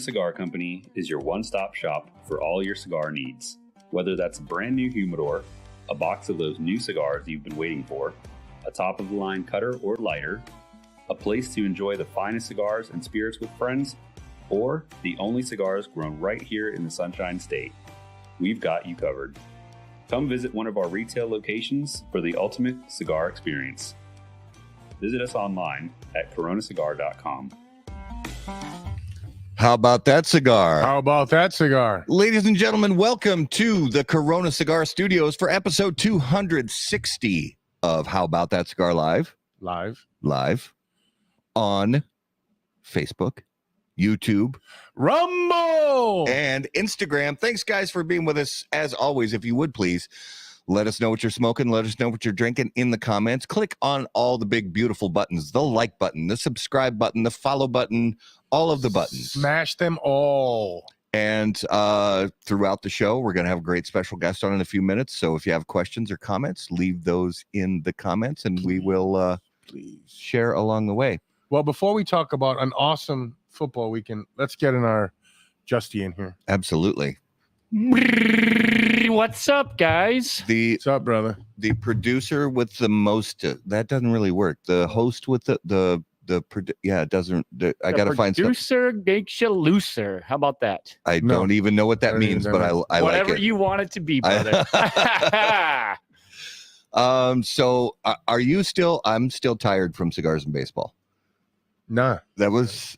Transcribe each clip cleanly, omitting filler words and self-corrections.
Cigar Company is your one-stop shop for all your cigar needs. Whether that's a brand new humidor, a box of those new cigars you've been waiting for, a top-of-the-line cutter or lighter, a place to enjoy the finest cigars and spirits with friends, or the only cigars grown right here in the Sunshine State, we've got you covered. Come visit one of our retail locations for the ultimate cigar experience. Visit us online at coronacigar.com. How about that cigar? How about that cigar? Ladies and gentlemen, welcome to the Corona Cigar Studios for episode 260 of How About That Cigar Live. Live on Facebook, YouTube, Rumble, and Instagram. Thanks, guys, for being with us. As always, if you would please let us know what you're smoking. Let us know what you're drinking in the comments. Click on all the big, beautiful buttons, the like button, the subscribe button, the follow button, all of the buttons. Smash them all. And throughout the show, we're going to have a great special guest on in a few minutes. So if you have questions or comments, leave those in the comments, and we will share along the way. Well, before we talk about an awesome football weekend, let's get in our Justy in here. Absolutely. What's up, guys? What's up, brother? The producer with the most, that doesn't really work. The host with it doesn't. I got to find stuff. Producer makes you looser. How about that? I don't even know what that means, but I like it. Whatever you want it to be, brother. So are you still? I'm still tired from cigars and baseball. Nah, that was.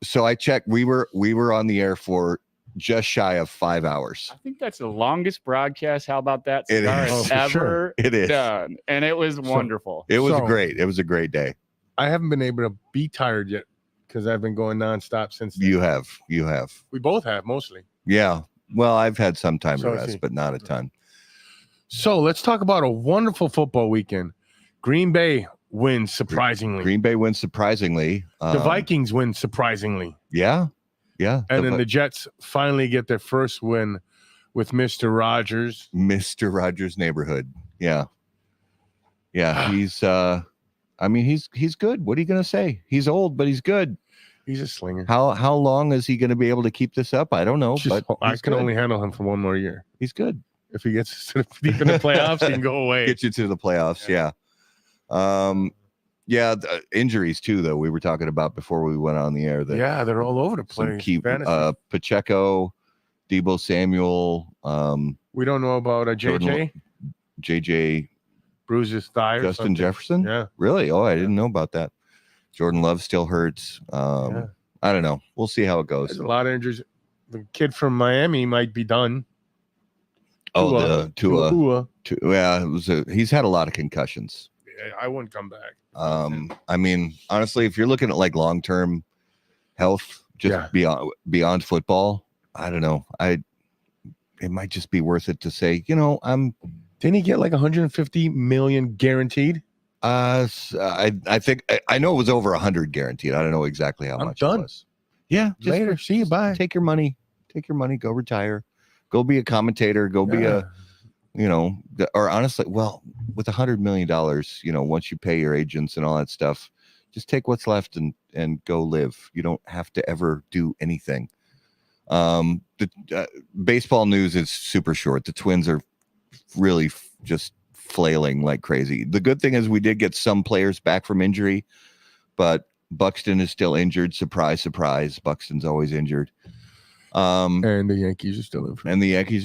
So I checked. We were on the air for just shy of 5 hours. I think that's the longest broadcast. How about that? It is ever sure. It is done, and it was wonderful. It was great. It was a great day. I haven't been able to be tired yet because I've been going nonstop since then. You have. We both have mostly. Yeah. Well, I've had some time to rest, but not a ton. So let's talk about a wonderful football weekend. Green Bay wins surprisingly. The Vikings win surprisingly. Yeah. Yeah. And then the Jets finally get their first win with Mr. Rogers. Mr. Rogers' neighborhood. Yeah. Yeah. He's he's good. What are you gonna say? He's old, but he's good. He's a slinger. How long is he gonna be able to keep this up? I don't know. But I can only handle him for one more year. He's good. If he gets deep in the playoffs, he can go away. Get you to the playoffs, yeah. Injuries too, though. We were talking about before we went on the air. That they're all over the place. Pacheco, Deebo Samuel. We don't know about JJ. Bruises thigh. Justin Jefferson. Yeah. Really? Oh, I didn't know about that. Jordan Love still hurts. I don't know. We'll see how it goes. There's a lot of injuries. The kid from Miami might be done. Tua. Yeah, he's had a lot of concussions. Yeah, I wouldn't come back. I mean, honestly, if you're looking at like long-term health, just beyond football, I don't know. It might just be worth it to say, Didn't he get like 150 million guaranteed? I think I know it was over 100 guaranteed. I don't know exactly how much done. It was. Yeah, later. See you. Bye. Take your money. Go retire. Go be a commentator. Go be or honestly, well, with $100 million, once you pay your agents and all that stuff, just take what's left and go live. You don't have to ever do anything. The baseball news is super short. The Twins are really just flailing like crazy. The good thing is we did get some players back from injury, but Buxton is still injured. Surprise, surprise. Buxton's always injured. And the Yankees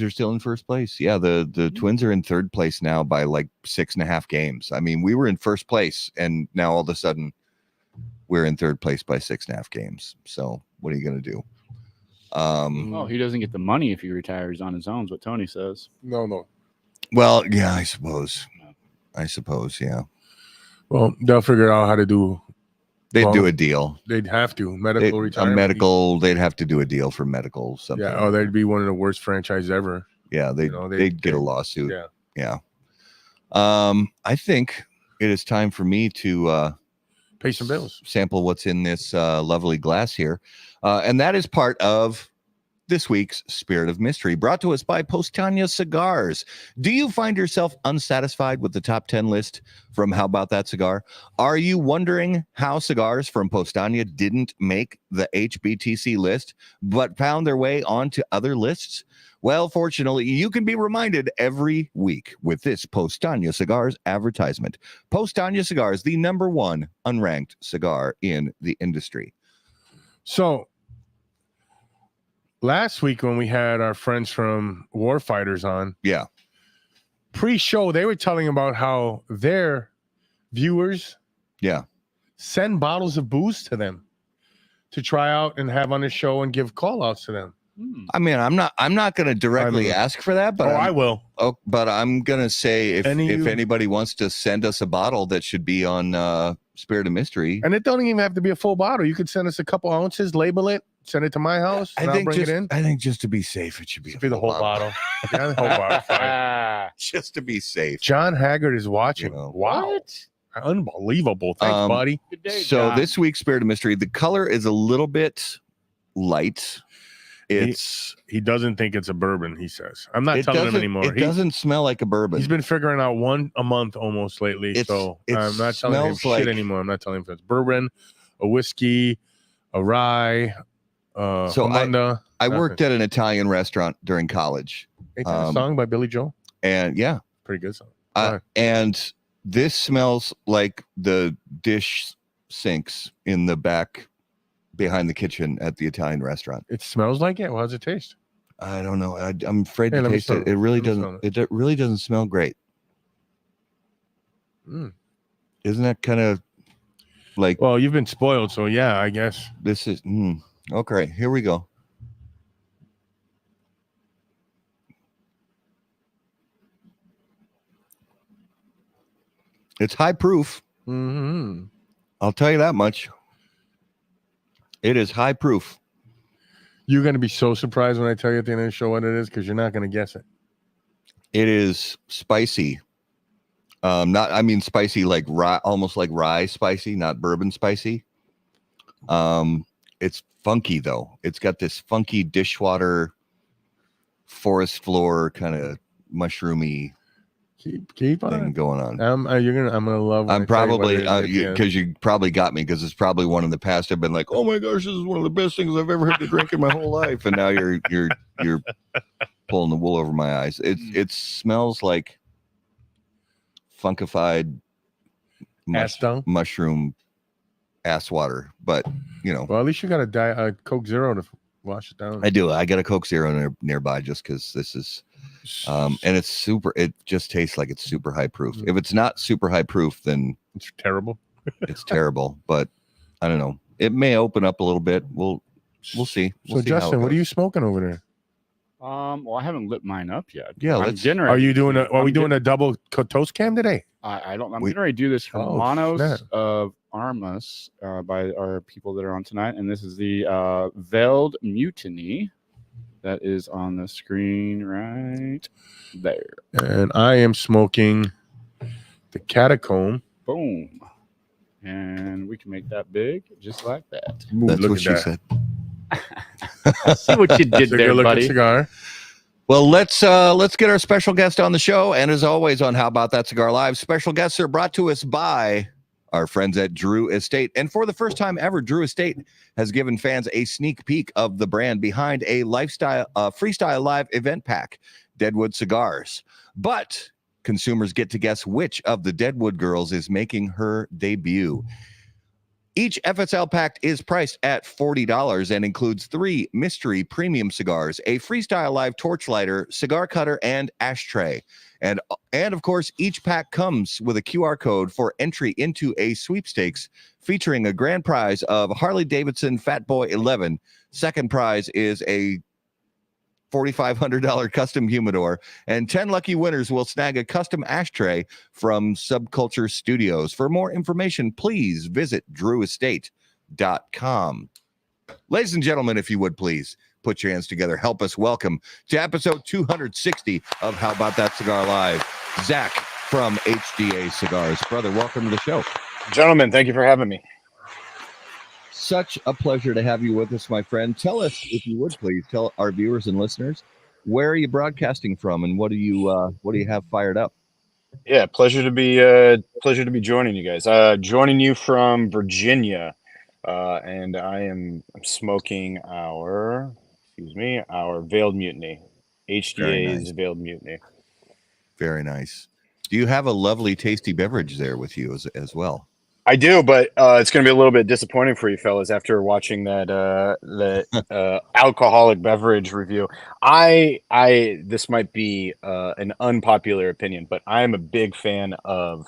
are still in first place. Yeah, the Twins are in third place now by like 6.5 games. I mean, we were in first place, and now all of a sudden we're in third place by 6.5 games. So what are you going to do? He doesn't get the money if he retires on his own, is what Tony says. No. Well, yeah, I suppose, yeah. Well, they'll figure out how to do. They'd do a deal. They'd have to retirement. They'd have to do a deal for medical something. Yeah, or they'd be one of the worst franchises ever. Yeah, they'd get a lawsuit. Yeah. I think it is time for me to pay some bills. Sample what's in this lovely glass here, and that is part of this week's Spirit of Mystery, brought to us by Postania Cigars. Do you find yourself unsatisfied with the top 10 list from How About That Cigar? Are you wondering how cigars from Postania didn't make the HBTC list, but found their way onto other lists? Well, fortunately, you can be reminded every week with this Postania Cigars advertisement. Postania Cigars, the #1 unranked cigar in the industry. So, last week when we had our friends from Warfighters on, pre-show, they were telling about how their viewers send bottles of booze to them to try out and have on the show and give call-outs to them. I mean, I'm not going to directly ask for that, but I will. Oh, but I'm going to say if anybody wants to send us a bottle that should be on Spirit of Mystery, and it don't even have to be a full bottle. You could send us a couple ounces, label it, send it to my house, and I'll bring it in. I think just to be safe, it should be the whole bottle. Yeah, the whole bottle. Fine. Just to be safe. John Haggard is watching. Wow. What? Unbelievable. Thanks, buddy. Good day, so John. this week's Spirit of Mystery, the color is a little bit light. He doesn't think it's a bourbon, he says. I'm not telling him anymore. It doesn't smell like a bourbon. He's been figuring out one a month almost lately. I'm not telling him shit anymore. I'm not telling him if it's bourbon, a whiskey, a rye, Hamanda. I worked at an Italian restaurant during college. Ain't that a song by Billy Joel? And pretty good song. And this smells like the dish sinks in the back behind the kitchen at the Italian restaurant. It smells like it. Well, how does it taste? I don't know. I'm afraid to taste it. It really doesn't. It really doesn't smell great. Isn't that kind of like? Well, you've been spoiled, so yeah, I guess this is okay. Here we go. It's high proof. I'll tell you that much. It is high proof. You're going to be so surprised when I tell you at the end of the show what it is, because you're not going to guess it. It is spicy. Spicy like rye, almost like rye spicy, not bourbon spicy. It's funky though. It's got this funky dishwater, forest floor kind of mushroomy. Keep on thing going on. I'm gonna love. I'm probably because you probably got me, because it's probably one in the past I've been like, oh my gosh, this is one of the best things I've ever had to drink in my whole life, and now you're pulling the wool over my eyes. It smells like funkified mushroom ass water, but Well, at least you got a Coke Zero to wash it down. I do. I got a Coke Zero nearby just because this is. And it's super. It just tastes like it's super high proof. If it's not super high proof, then it's terrible. It's terrible. But I don't know. It may open up a little bit. We'll see. So Justin, what are you smoking over there? Well, I haven't lit mine up yet. Yeah, are you doing are we doing a double toast cam today? I'm getting ready to do this from Manos of Armas by our people that are on tonight, and this is the Veiled Mutiny. That is on the screen right there. And I am smoking the Catacomb. Boom. And we can make that big just like that. That's what she said. I see what you did there, buddy. Cigar. Well, let's get our special guest on the show. And as always on How About That Cigar Live, special guests are brought to us by our friends at Drew Estate. And for the first time ever, Drew Estate has given fans a sneak peek of the brand behind a freestyle live event pack, Deadwood Cigars. But consumers get to guess which of the Deadwood girls is making her debut. Each FSL pack is priced at $40 and includes 3 mystery premium cigars, a freestyle live torch lighter, cigar cutter, and ashtray. And of course, each pack comes with a QR code for entry into a sweepstakes featuring a grand prize of Harley-Davidson Fat Boy 11. Second prize is a $4,500 custom humidor, and 10 lucky winners will snag a custom ashtray from Subculture Studios. For more information, please visit drewestate.com. Ladies and gentlemen, if you would please put your hands together. Help us welcome to episode 260 of How About That Cigar Live, Zach from HDA Cigars. Brother, welcome to the show. Gentlemen, thank you for having me. such a pleasure to have you with us, my friend. Tell us, if you would please, tell our viewers and listeners, where are you broadcasting from, and what do you have fired up? Yeah, pleasure to be joining you guys. Joining you from Virginia, and I'm smoking our Veiled Mutiny, HDA's nice. Veiled Mutiny. Very nice. Do you have a lovely, tasty beverage there with you as well? I do, but it's going to be a little bit disappointing for you fellas after watching that alcoholic beverage review. This might be an unpopular opinion, but I'm a big fan of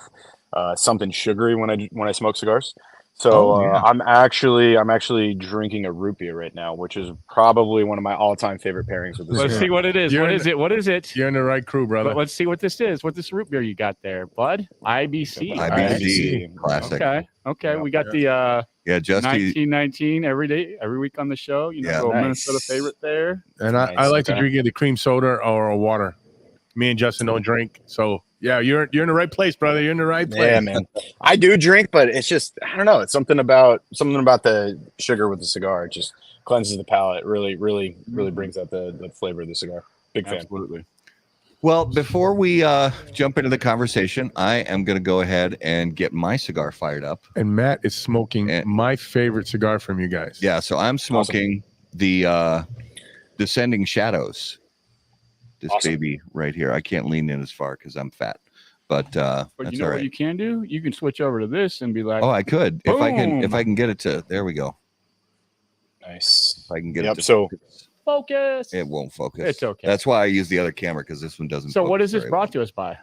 something sugary when I smoke cigars. So yeah. I'm actually drinking a root beer right now, which is probably one of my all-time favorite pairings with this. Let's see what it is. What is it? You're in the right crew, brother. Let's see what this is. What this root beer you got there, bud? IBC. IBC. Classic. Okay. We got the just 1919 every week on the show. You know, nice. Minnesota favorite there. And I like to drink either cream soda or a water. Me and Justin don't drink, so. Yeah, you're in the right place, brother. You're in the right place. Yeah, man. I do drink, but it's just I don't know. It's something about the sugar with the cigar. It just cleanses the palate. Really brings out the flavor of the cigar. Big fan. Absolutely. Well, before we jump into the conversation, I am going to go ahead and get my cigar fired up. And Matt is smoking my favorite cigar from you guys. Yeah, so I'm smoking the Descending Shadows. This baby right here. I can't lean in as far because I'm fat, but that's you know all right. What you can do? You can switch over to this and be like, oh, I could boom. if I can get it to. There we go. Nice. If I can get it to focus. It won't focus. It's okay. That's why I use the other camera because this one doesn't. So what is this brought to us by?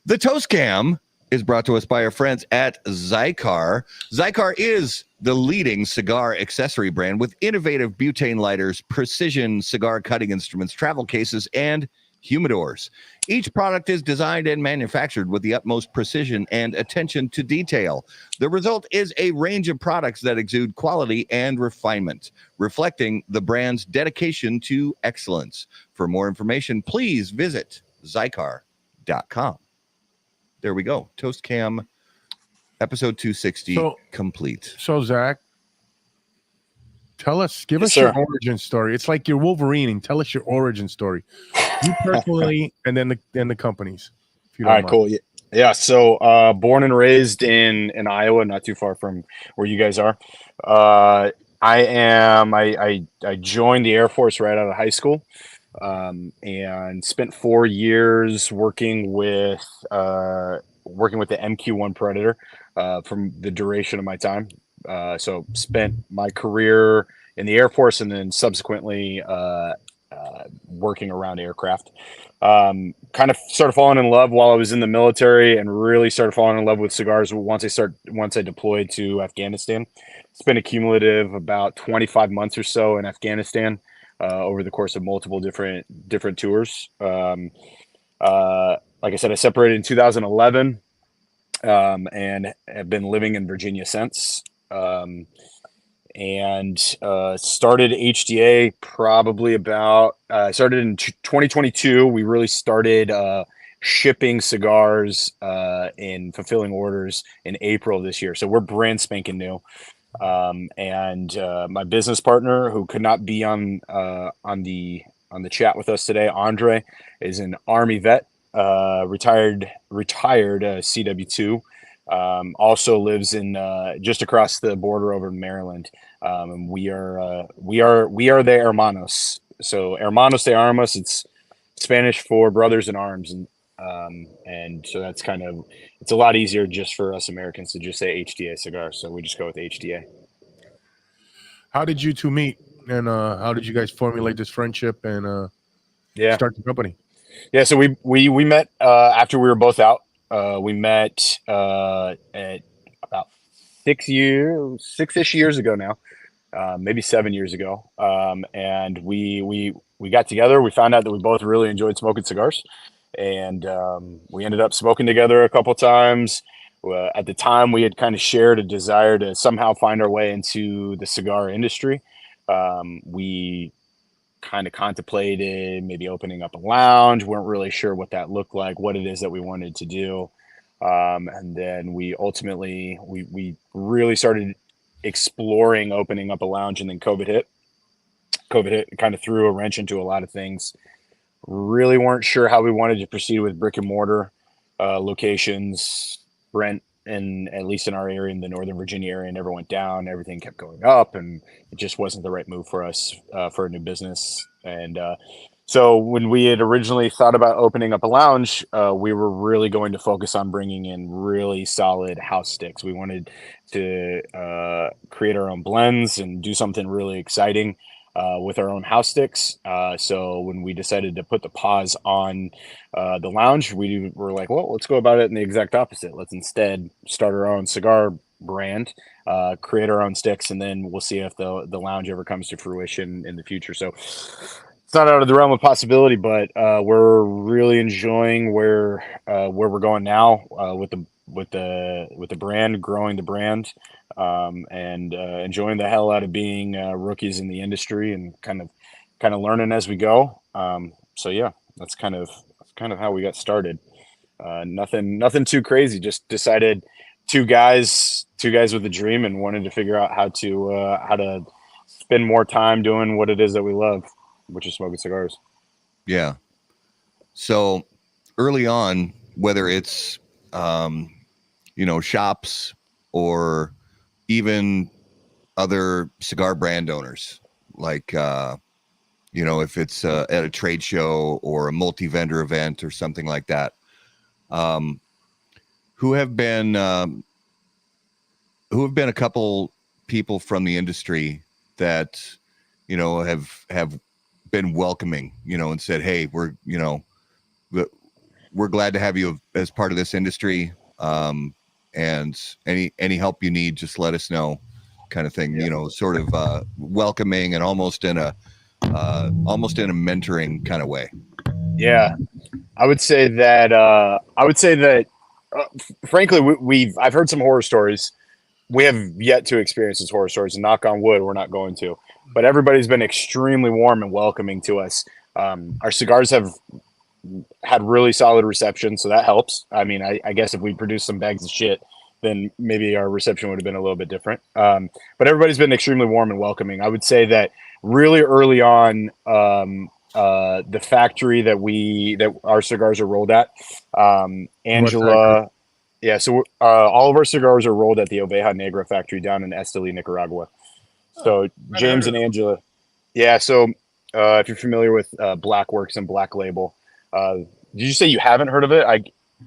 The Toast Cam is brought to us by our friends at Cigar. Cigar is the leading cigar accessory brand with innovative butane lighters, precision cigar cutting instruments, travel cases, and humidors. Each product is designed and manufactured with the utmost precision and attention to detail. The result is a range of products that exude quality and refinement, reflecting the brand's dedication to excellence. For more information, please visit Cigar.com. There we go. Toast Cam, episode 260 complete. So, Zach, give us your origin story. It's like you're Wolverine. Tell us your origin story. You personally, and then the companies. If you don't mind. Cool. Yeah. So, born and raised in Iowa, not too far from where you guys are. I joined the Air Force right out of high school. And spent 4 years working with the MQ-1 Predator from the duration of my time. So spent my career in the Air Force and then subsequently working around aircraft. Kind of started falling in love while I was in the military and really started falling in love with cigars once I deployed to Afghanistan. Spent a cumulative about 25 months or so in Afghanistan. Over the course of multiple different tours. Like I said, I separated in 2011 and have been living in Virginia since. And started HDA probably started in 2022. We really started shipping cigars and fulfilling orders in April of this year. So we're brand spanking new. And my business partner, who could not be on the chat with us today, Andre, is an Army vet, retired CW2. Also lives in just across the border over in Maryland. And we are the hermanos. So hermanos de armas, it's Spanish for brothers in arms, and so that's it's a lot easier just for us Americans to just say HDA cigar. So we just go with HDA. How did you two meet, and how did you guys formulate this friendship and start the company? Yeah, so we met after we were both out. We met at about 6-ish years ago now, maybe 7 years ago, and we got together. We found out that we both really enjoyed smoking cigars. And we ended up smoking together a couple times. At the time, we had kind of shared a desire to somehow find our way into the cigar industry. We kind of contemplated maybe opening up a lounge. Weren't really sure what that looked like, what it is that we wanted to do. And then we ultimately, we really started exploring opening up a lounge, and then COVID hit. Kind of threw a wrench into a lot of things. Really weren't sure how we wanted to proceed with brick and mortar locations, rent, and at least in our area, in the Northern Virginia area, never went down. Everything kept going up, and it just wasn't the right move for us for a new business. And so when we had originally thought about opening up a lounge, we were really going to focus on bringing in really solid house sticks. We wanted to create our own blends and do something really exciting with our own house sticks. So when we decided to put the pause on the lounge, we were like, well, let's go about it in the exact opposite. Let's instead start our own cigar brand, create our own sticks, and then we'll see if the lounge ever comes to fruition in the future. So it's not out of the realm of possibility, but we're really enjoying where we're going now with the brand, growing the brand, and enjoying the hell out of being rookies in the industry and kind of learning as we go. So yeah, that's kind of how we got started. Nothing too crazy. Just decided two guys with a dream and wanted to figure out how to spend more time doing what it is that we love, which is smoking cigars. Yeah. So early on, whether it's, shops or even other cigar brand owners, like, if it's at a trade show or a multi-vendor event or something like that, who have been a couple people from the industry that, have been welcoming, and said, hey, we're glad to have you as part of this industry. And any help you need, just let us know, kind of thing. Yeah. Sort of welcoming and almost in a mentoring kind of way. Yeah, I would say that frankly, I've heard some horror stories. We have yet to experience those horror stories, and knock on wood, we're not going to. But everybody's been extremely warm and welcoming to us. Our cigars have had really solid reception, so that helps. I mean, I guess if we produced some bags of shit, then maybe our reception would have been a little bit different. But everybody's been extremely warm and welcoming. I would say that really early on, the factory that our cigars are rolled at, Angela. Yeah, so all of our cigars are rolled at the Oveja Negra factory down in Esteli, Nicaragua. So James and Angela. Yeah, so if you're familiar with Blackworks and Black Label, did you say you haven't heard of it?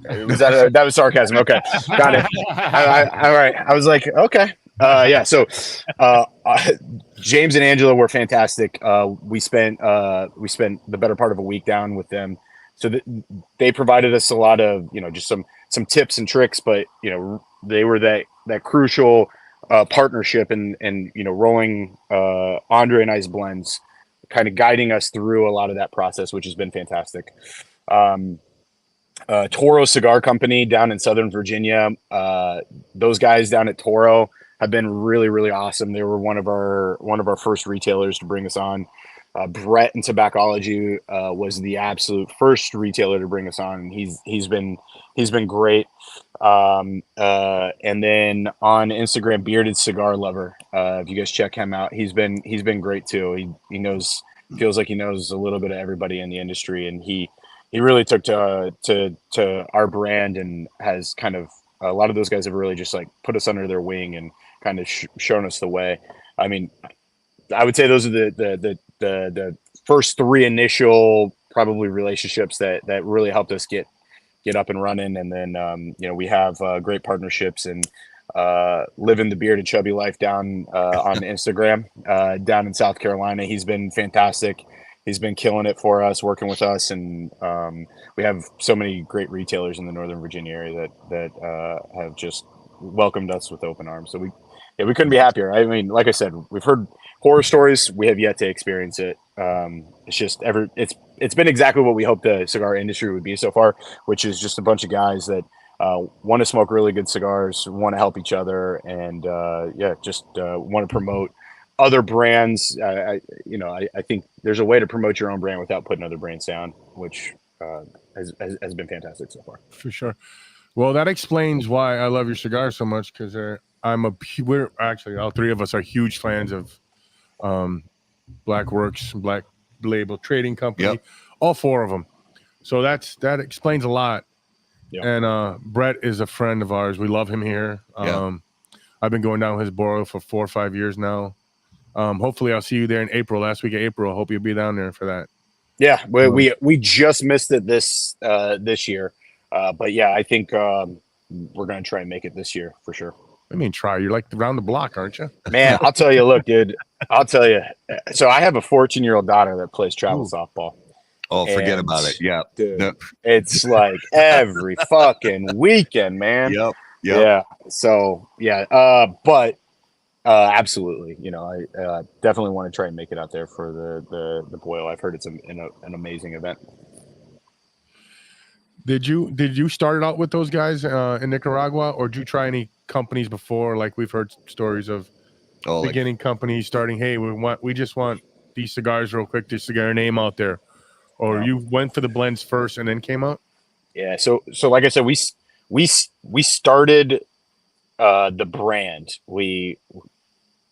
That was sarcasm. Okay, got it. All right, I was like, okay, yeah. So James and Angela were fantastic. We spent the better part of a week down with them. So they provided us a lot of, just some tips and tricks, but they were that crucial partnership and rolling Andre and I's blends, kind of guiding us through a lot of that process, which has been fantastic. Toro Cigar Company down in Southern Virginia, those guys down at Toro have been really, really awesome. They were one of our first retailers to bring us on. Brett and Tobaccology was the absolute first retailer to bring us on. He's been great. And then on Instagram, Bearded Cigar Lover. If you guys check him out, he's been great too. He feels like he knows a little bit of everybody in the industry, and he really took to our brand and has kind of, a lot of those guys have really just like put us under their wing and kind of shown us the way. I mean, I would say those are the first three initial probably relationships that really helped us get up and running. And then, we have great partnerships and living the bearded chubby life down on Instagram down in South Carolina. He's been fantastic. He's been killing it for us, working with us. And we have so many great retailers in the Northern Virginia area that have just welcomed us with open arms. So we couldn't be happier. I mean, like I said, we've heard horror stories. We have yet to experience it. It's been exactly what we hoped the cigar industry would be so far, which is just a bunch of guys that want to smoke really good cigars, want to help each other, and want to promote other brands. I think there's a way to promote your own brand without putting other brands down, which has been fantastic so far. For sure. Well, that explains why I love your cigar so much, because they're we're actually all three of us are huge fans of Black Works, Black Label Trading Company, all four of them. So that explains a lot. Yep. And Brett is a friend of ours. We love him here. I've been going down his borrow for 4 or 5 years now. Hopefully I'll see you there in April, last week of April. I hope you'll be down there for that. Yeah, we just missed it this year. But yeah, I think we're going to try and make it this year for sure. I mean, try. You're like around the block, aren't you? Man, I'll tell you, look, dude, I'll tell you. So I have a 14-year-old daughter that plays travel softball. Oh, forget about it. Yeah. Dude, it's like every fucking weekend, man. Yep. Yeah. So, yeah. But absolutely. You know, I definitely want to try and make it out there for the boil. I've heard it's an amazing event. Did you start it out with those guys in Nicaragua, or did you try any companies before? Like we've heard stories of beginning companies starting, hey, we just want these cigars real quick just to get our name out there. Or you went for the blends first and then came out? Yeah. So like I said, we started the brand.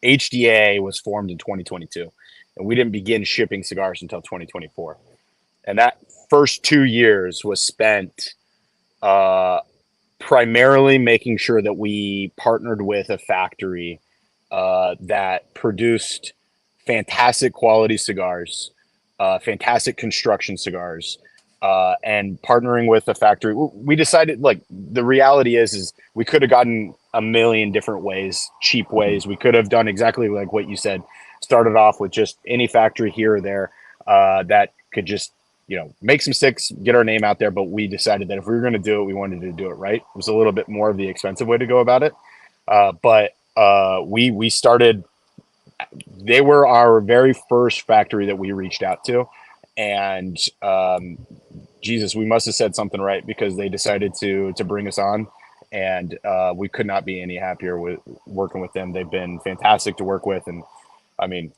HDA was formed in 2022, and we didn't begin shipping cigars until 2024. And that first 2 years was spent primarily making sure that we partnered with a factory that produced fantastic quality cigars, fantastic construction cigars, and partnering with a factory. We decided, like, the reality is we could have gotten a million different ways, cheap ways. We could have done exactly like what you said, started off with just any factory here or there that could just, you know, make some sticks, get our name out there. But we decided that if we were going to do it, we wanted to do it right. It was a little bit more of the expensive way to go about it. But we started, they were our very first factory that we reached out to. And Jesus, we must have said something right, because they decided to bring us on. And we could not be any happier with working with them. They've been fantastic to work with. And I mean,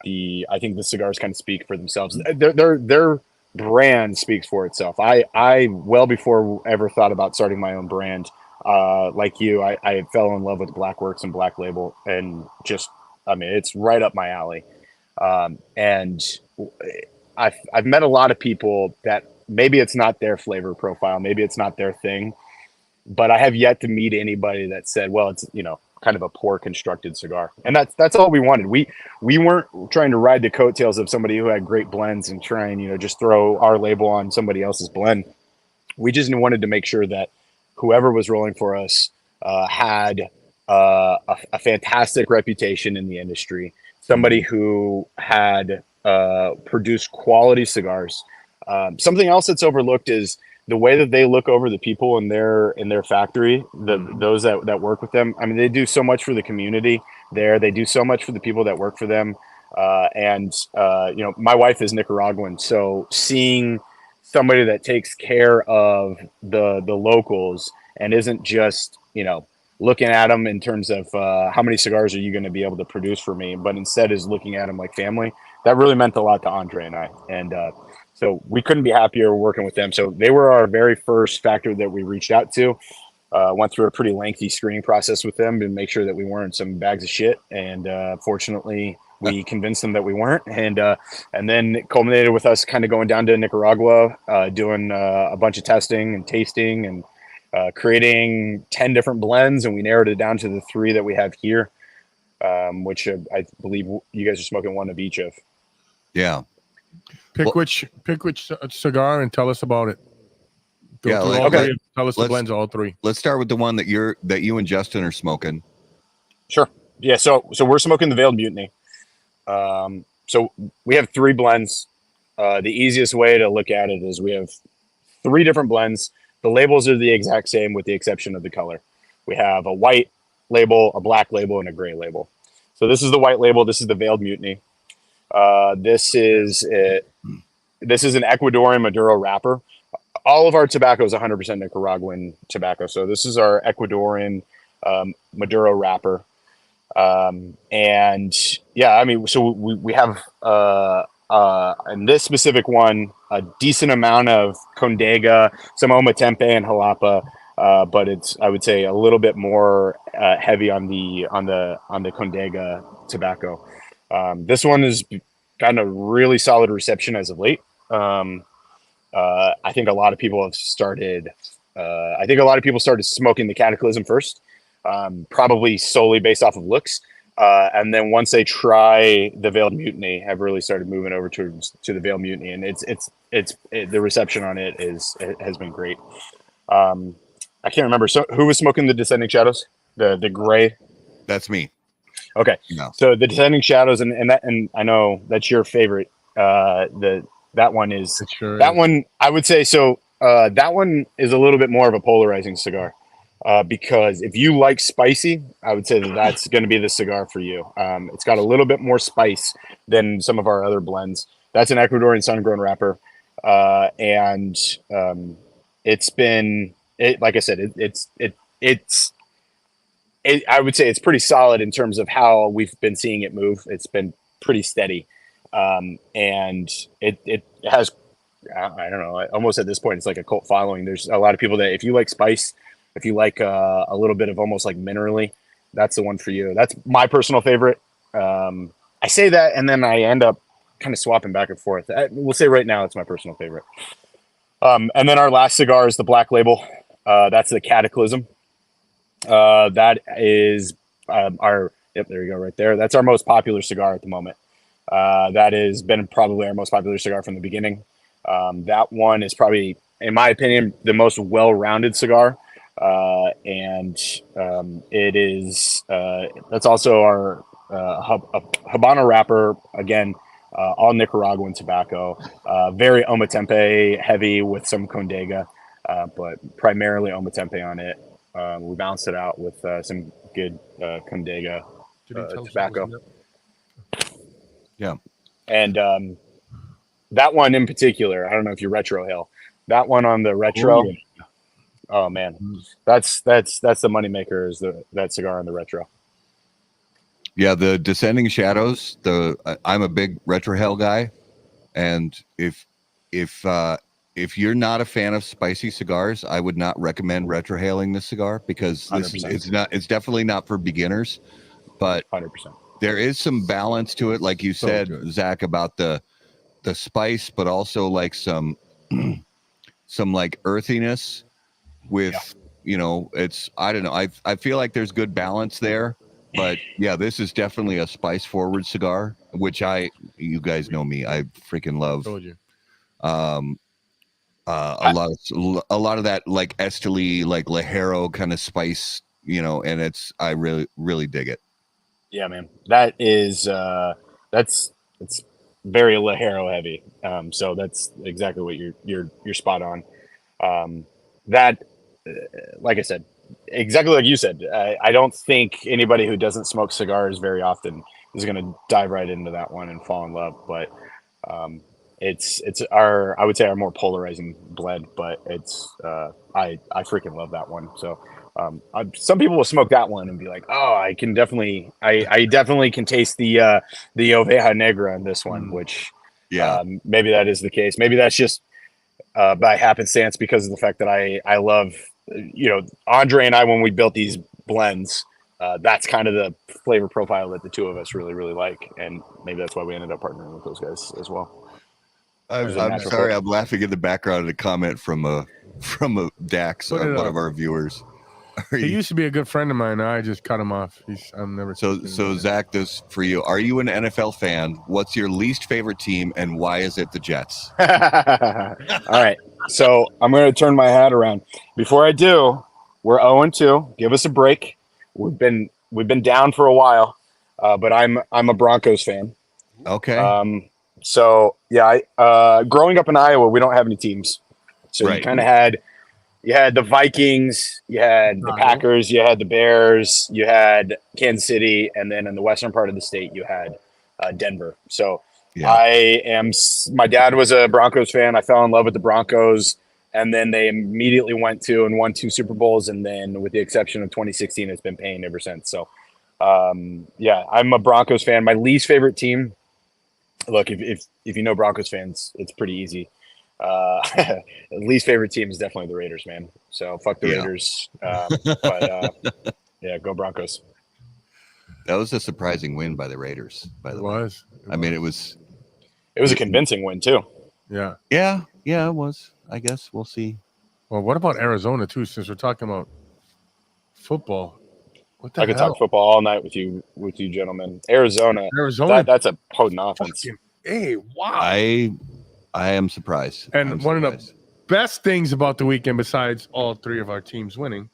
I think the cigars kind of speak for themselves. Their brand speaks for itself. I well before ever thought about starting my own brand, like you, I fell in love with Black Works and Black Label, and just, I mean, it's right up my alley. And I've met a lot of people that maybe it's not their flavor profile, maybe it's not their thing, but I have yet to meet anybody that said, well, it's, you know, kind of a poor constructed cigar. And that's all we wanted. We weren't trying to ride the coattails of somebody who had great blends and try and, you know, just throw our label on somebody else's blend. We just wanted to make sure that whoever was rolling for us had a fantastic reputation in the industry, somebody who had produced quality cigars. Something else that's overlooked is the way that they look over the people in their factory, those that work with them. I mean, they do so much for the community there. They do so much for the people that work for them. And you know, my wife is Nicaraguan, so seeing somebody that takes care of the locals and isn't just, you know, looking at them in terms of how many cigars are you going to be able to produce for me, but instead is looking at them like family. That really meant a lot to Andre and I. And so we couldn't be happier working with them. So they were our very first factory that we reached out to. Went through a pretty lengthy screening process with them to make sure that we weren't some bags of shit. And fortunately, we convinced them that we weren't. And then it culminated with us kind of going down to Nicaragua, doing a bunch of testing and tasting and creating 10 different blends. And we narrowed it down to the 3 that we have here, which I believe you guys are smoking one of each of. Yeah. Pick which cigar and tell us about it. Okay. Tell us the blends, all 3. Let's start with the one that you and Justin are smoking. Sure. Yeah. So we're smoking the Veiled Mutiny. So we have 3 blends. The easiest way to look at it is we have 3 different blends. The labels are the exact same with the exception of the color. We have a white label, a black label, and a gray label. So this is the white label. This is the Veiled Mutiny. This is an Ecuadorian Maduro wrapper. All of our tobacco is 100% Nicaraguan tobacco. So this is our Ecuadorian Maduro wrapper. And yeah, I mean, so we have in this specific one a decent amount of Condega, some Ometempe, and Jalapa. but it's, I would say, a little bit more heavy on the Condega tobacco. This one has gotten a really solid reception as of late. I think a lot of people have started. I think a lot of people started smoking the Cataclysm first, probably solely based off of looks. And then once they try the Veiled Mutiny, have really started moving over to the Veiled Mutiny, and the reception on it has been great. I can't remember. So who was smoking the Descending Shadows? The gray. That's me. Okay. No. So the Descending Shadows, and I know that's your favorite. That one is one. I would say so. That one is a little bit more of a polarizing cigar. Because if you like spicy, I would say that's going to be the cigar for you. It's got a little bit more spice than some of our other blends. That's an Ecuadorian sun-grown wrapper, and it's been like I said, I would say it's pretty solid in terms of how we've been seeing it move. It's been pretty steady, and it has, I don't know, almost at this point it's like a cult following. There's a lot of people that if you like spice. If you like a little bit of almost like minerally, that's the one for you. That's my personal favorite. I say that, and then I end up kind of swapping back and forth. We'll say right now it's my personal favorite. And then our last cigar is the Black Label. That's the Cataclysm. That is our, yep, there you go right there. That's our most popular cigar at the moment. That has been probably our most popular cigar from the beginning. That one is probably, in my opinion, the most well-rounded cigar. And it is that's also our Habano wrapper, again, all Nicaraguan tobacco, very Ometempe heavy with some Condega, but primarily Ometempe on it. We balanced it out with some good Condega tobacco. Yeah. And that one in particular, I don't know if you're retro hail, that one on the retro. Ooh. Oh man, that's the moneymaker, is that cigar on the retro. Yeah, the Descending Shadows. I'm a big retro hell guy, and if you're not a fan of spicy cigars, I would not recommend retrohaling this cigar, because it's definitely not for beginners. But 100%, there is some balance to it, like you said, Zach, about the spice, but also like some like earthiness. With it's, I don't know, I feel like there's good balance there, but yeah, this is definitely a spice forward cigar, which you guys know me, I freaking love. Told you. A lot of that like Esteli, like Ligero kind of spice, and I really dig it. Yeah, man, that is it's very Ligero heavy. So that's exactly what you're spot on. That, like I said, exactly like you said, I don't think anybody who doesn't smoke cigars very often is going to dive right into that one and fall in love. But it's I would say our more polarizing blend, but it's I freaking love that one. So some people will smoke that one and be like, oh, I definitely can taste the Oveja Negra in this one, which maybe that is the case. Maybe that's just by happenstance, because of the fact that I love, Andre and I, when we built these blends, that's kind of the flavor profile that the two of us really, really like. And maybe that's why we ended up partnering with those guys as well. I'm sorry, I'm laughing in the background at a comment from a Dax, one of our viewers. He used to be a good friend of mine. I just cut him off. I'm never. So Zach, this for you. Are you an NFL fan? What's your least favorite team, and why is it the Jets? All right. So I'm going to turn my hat around. Before I do, we're 0-2. Give us a break. We've been down for a while, but I'm a Broncos fan. Okay. So yeah, growing up in Iowa, we don't have any teams. So you kind of you had the Vikings, you had the Packers, you had the Bears, you had Kansas City, and then in the western part of the state, you had Denver. So my dad was a Broncos fan. I fell in love with the Broncos, and then they immediately went to and won 2 Super Bowls. And then with the exception of 2016, it's been paying ever since. So I'm a Broncos fan. My least favorite team, look, if you know Broncos fans, it's pretty easy. Least favorite team is definitely the Raiders, man. So fuck the Raiders. But yeah, go Broncos. That was a surprising win by the Raiders. By the way, I mean, it was a convincing win too. Yeah, it was. I guess we'll see. Well, what about Arizona too? Since we're talking about football, what the I could talk football all night with you gentlemen. Arizona, that's a potent offense. Hey, wow! I am surprised. And one of the best things about the weekend, besides all three of our teams winning,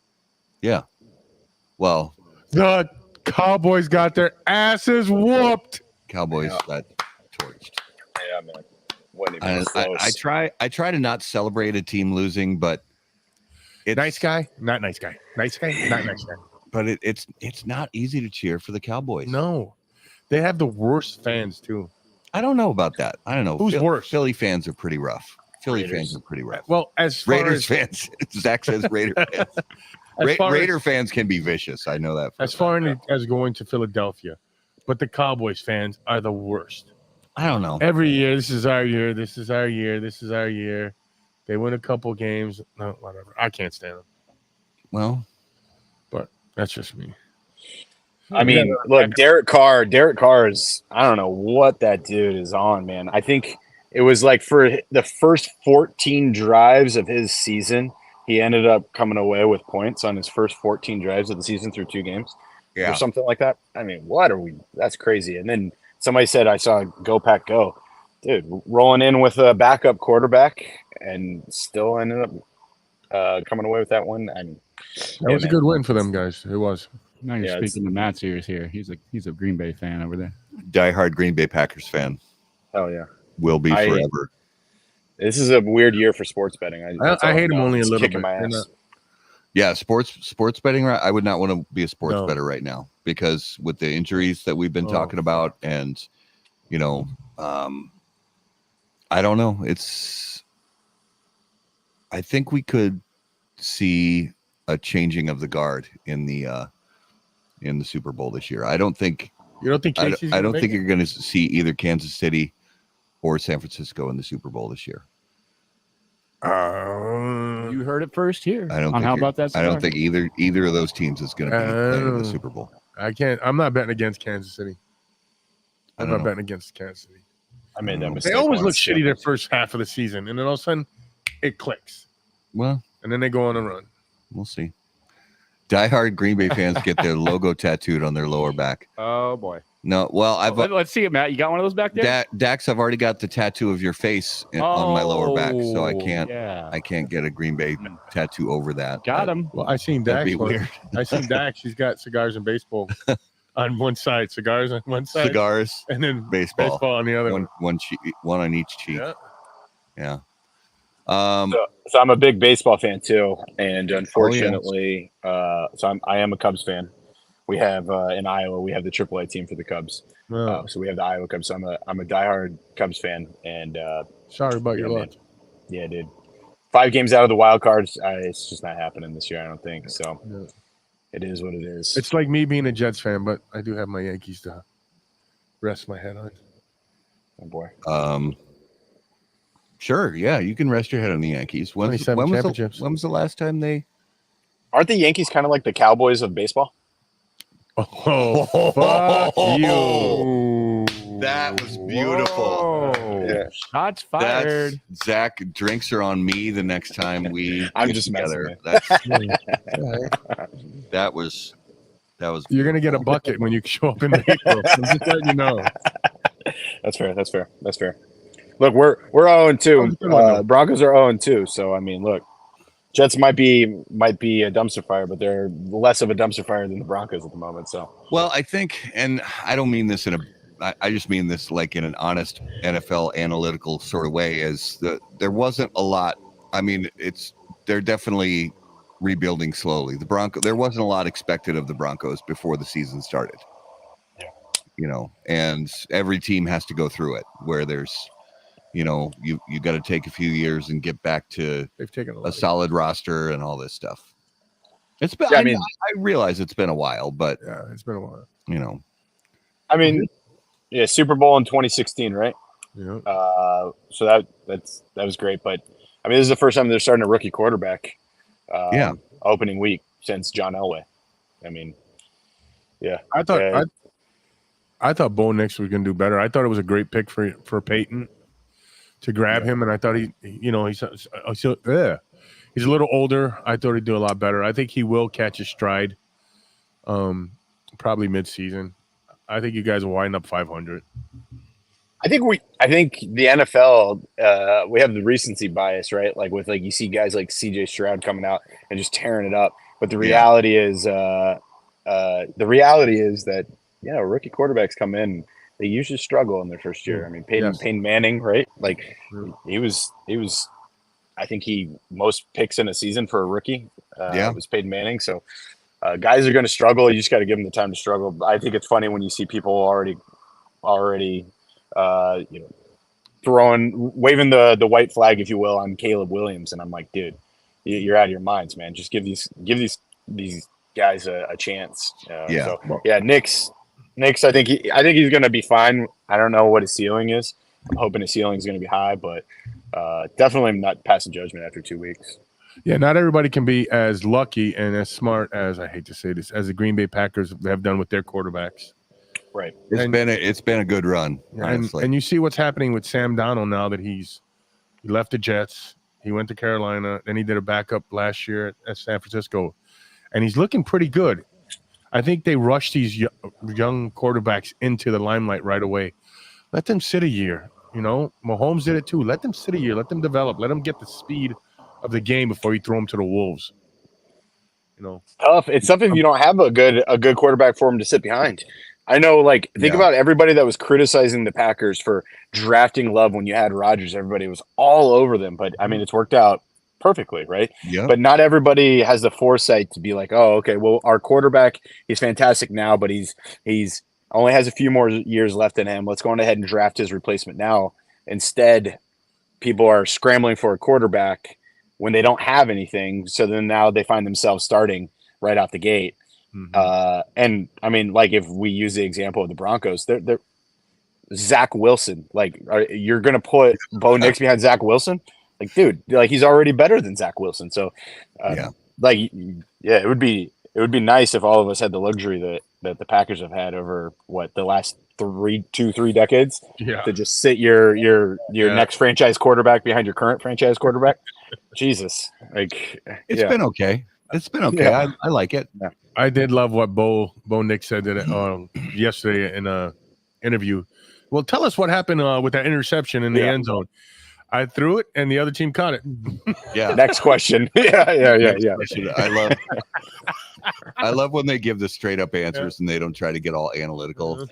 well, the Cowboys got their asses whooped. Cowboys got torched. Yeah, man. Wasn't even close. I try to not celebrate a team losing, but it's nice guy, not nice guy. Nice guy, not nice guy. But it's not easy to cheer for the Cowboys. No, they have the worst fans too. I don't know about that. I don't know. Who's worse? Philly fans are pretty rough. Fans are pretty rough. Well, as far Raiders as fans, Zach says Raider fans. Raider fans can be vicious. I know that. As far as going to Philadelphia, but the Cowboys fans are the worst. I don't know. Every year, this is our year. This is our year. This is our year. They win a couple games. No, whatever. I can't stand them. Well, but that's just me. I mean, look, Derek Carr is, I don't know what that dude is on, man. I think it was like for the first 14 drives of his season, he ended up coming away with points on his first 14 drives of the season through 2 games or something like that. I mean, that's crazy. And then somebody said, I saw Go Pack Go. Dude, rolling in with a backup quarterback and still ended up coming away with that one. I mean, that was a good win for them guys. It was. Now you're speaking to Matt's ears here. He's a Green Bay fan over there. Diehard Green Bay Packers fan. Oh yeah, will be forever. This is a weird year for sports betting. I hate them only a little bit. My ass. Yeah, sports betting. I would not want to be a sports bettor right now because with the injuries that we've been talking about, and I don't know. I think we could see a changing of the guard in the Super Bowl this year. I don't think you're going to see either Kansas City or San Francisco in the Super Bowl this year. You heard it first here. I don't think either of those teams is going to be playing in the Super Bowl. I can't. I'm not betting against Kansas City. I'm not betting against Kansas City. I made that mistake. They always look shitty their first half of the season, and then all of a sudden it clicks. Well, and then they go on a run. We'll see. Diehard Green Bay fans get their logo tattooed on their lower back. Oh boy. No, well, let's see it, Matt. You got one of those back there? Dax, I've already got the tattoo of your face on my lower back, so I can't get a Green Bay tattoo over that. Got him. Well, I seen Dax. Weird. I seen Dax. He's got Cigars and baseball on one side, Cigars on one side, Cigars, and then baseball on the other. One on each cheek. Yeah. So I'm a big baseball fan too, and unfortunately, so I am a Cubs fan. We have in Iowa, we have the AAA team for the Cubs. So we have the Iowa Cubs. So I'm a diehard Cubs fan, and sorry about your luck. Yeah, dude. 5 games out of the wild cards. It's just not happening this year, I don't think. So it is what it is. It's like me being a Jets fan, but I do have my Yankees to rest my head on. Oh boy. Sure, yeah, you can rest your head on the Yankees. When was the last time they? Aren't the Yankees kind of like the Cowboys of baseball? Oh, fuck you! That was beautiful. Yeah. Shots fired. Zach, drinks are on me the next time we. I'm just together. That was. You're gonna get a bucket when you show up in April. I'm just letting you know. That's fair. Look, we're 0-2. Broncos are 0-2. So I mean, look, Jets might be a dumpster fire, but they're less of a dumpster fire than the Broncos at the moment. So well, I think, and I don't mean this I just mean this like in an honest NFL analytical sort of way. There wasn't a lot. I mean, they're definitely rebuilding slowly. There wasn't a lot expected of the Broncos before the season started. Yeah. And every team has to go through it where there's. You got to take a few years and get back to a solid roster and all this stuff. It's been. I realize it's been a while, but it's been a while. I mean, Super Bowl in 2016, right? Yeah. So that was great. But I mean, this is the first time they're starting a rookie quarterback. Opening week since John Elway. I mean, yeah. I thought Bo Nix was going to do better. I thought it was a great pick for Peyton to grab him, and I thought he's a little older. I thought he'd do a lot better. I think he will catch his stride. Probably mid-season. I think you guys will wind up 500. I think the NFL we have the recency bias, right? Like you see guys like CJ Stroud coming out and just tearing it up. But the reality is that rookie quarterbacks come in, they usually struggle in their first year. I mean, Peyton Manning, right? Like he was I think most picks in a season for a rookie. It was Peyton Manning. So guys are going to struggle. You just got to give them the time to struggle. I think it's funny when you see people already waving the white flag, if you will, on Caleb Williams, and I'm like, dude, you're out of your minds, man. Just give these guys a chance. Nick's. I think he's going to be fine. I don't know what his ceiling is. I'm hoping his ceiling is going to be high, but definitely not passing judgment after 2 weeks. Yeah, not everybody can be as lucky and as smart as, I hate to say this, as the Green Bay Packers have done with their quarterbacks. Right. It's been a good run. And you see what's happening with Sam Darnold now that he left the Jets. He went to Carolina. Then he did a backup last year at San Francisco. And he's looking pretty good. I think they rushed these young quarterbacks into the limelight right away. Let them sit a year. Mahomes did it too. Let them sit a year. Let them develop. Let them get the speed of the game before you throw them to the wolves. Tough. It's something you don't have a good quarterback for him to sit behind. I know, think about everybody that was criticizing the Packers for drafting Love when you had Rodgers. Everybody was all over them, but I mean, it's worked out perfectly, right? Yeah. But not everybody has the foresight to be like, oh, okay, well, our quarterback, he's fantastic now, but he's only has a few more years left in him. Let's go on ahead and draft his replacement now. Instead, people are scrambling for a quarterback when they don't have anything. So then now they find themselves starting right out the gate. Mm-hmm. And I mean, if we use the example of the Broncos, they're Zach Wilson. You're going to put Bo Nix behind Zach Wilson? Dude, he's already better than Zach Wilson. So, it would be nice if all of us had the luxury that the Packers have had over the last 3 decades to just sit your next franchise quarterback behind your current franchise quarterback. Jesus, it's been okay. It's been okay. Yeah. I like it. Yeah. I did love what Bo Nix said yesterday in a interview. Well, tell us what happened with that interception in the end zone. I threw it and the other team caught it. Yeah. Next question. Yeah. Question. I love when they give the straight up answers and they don't try to get all analytical.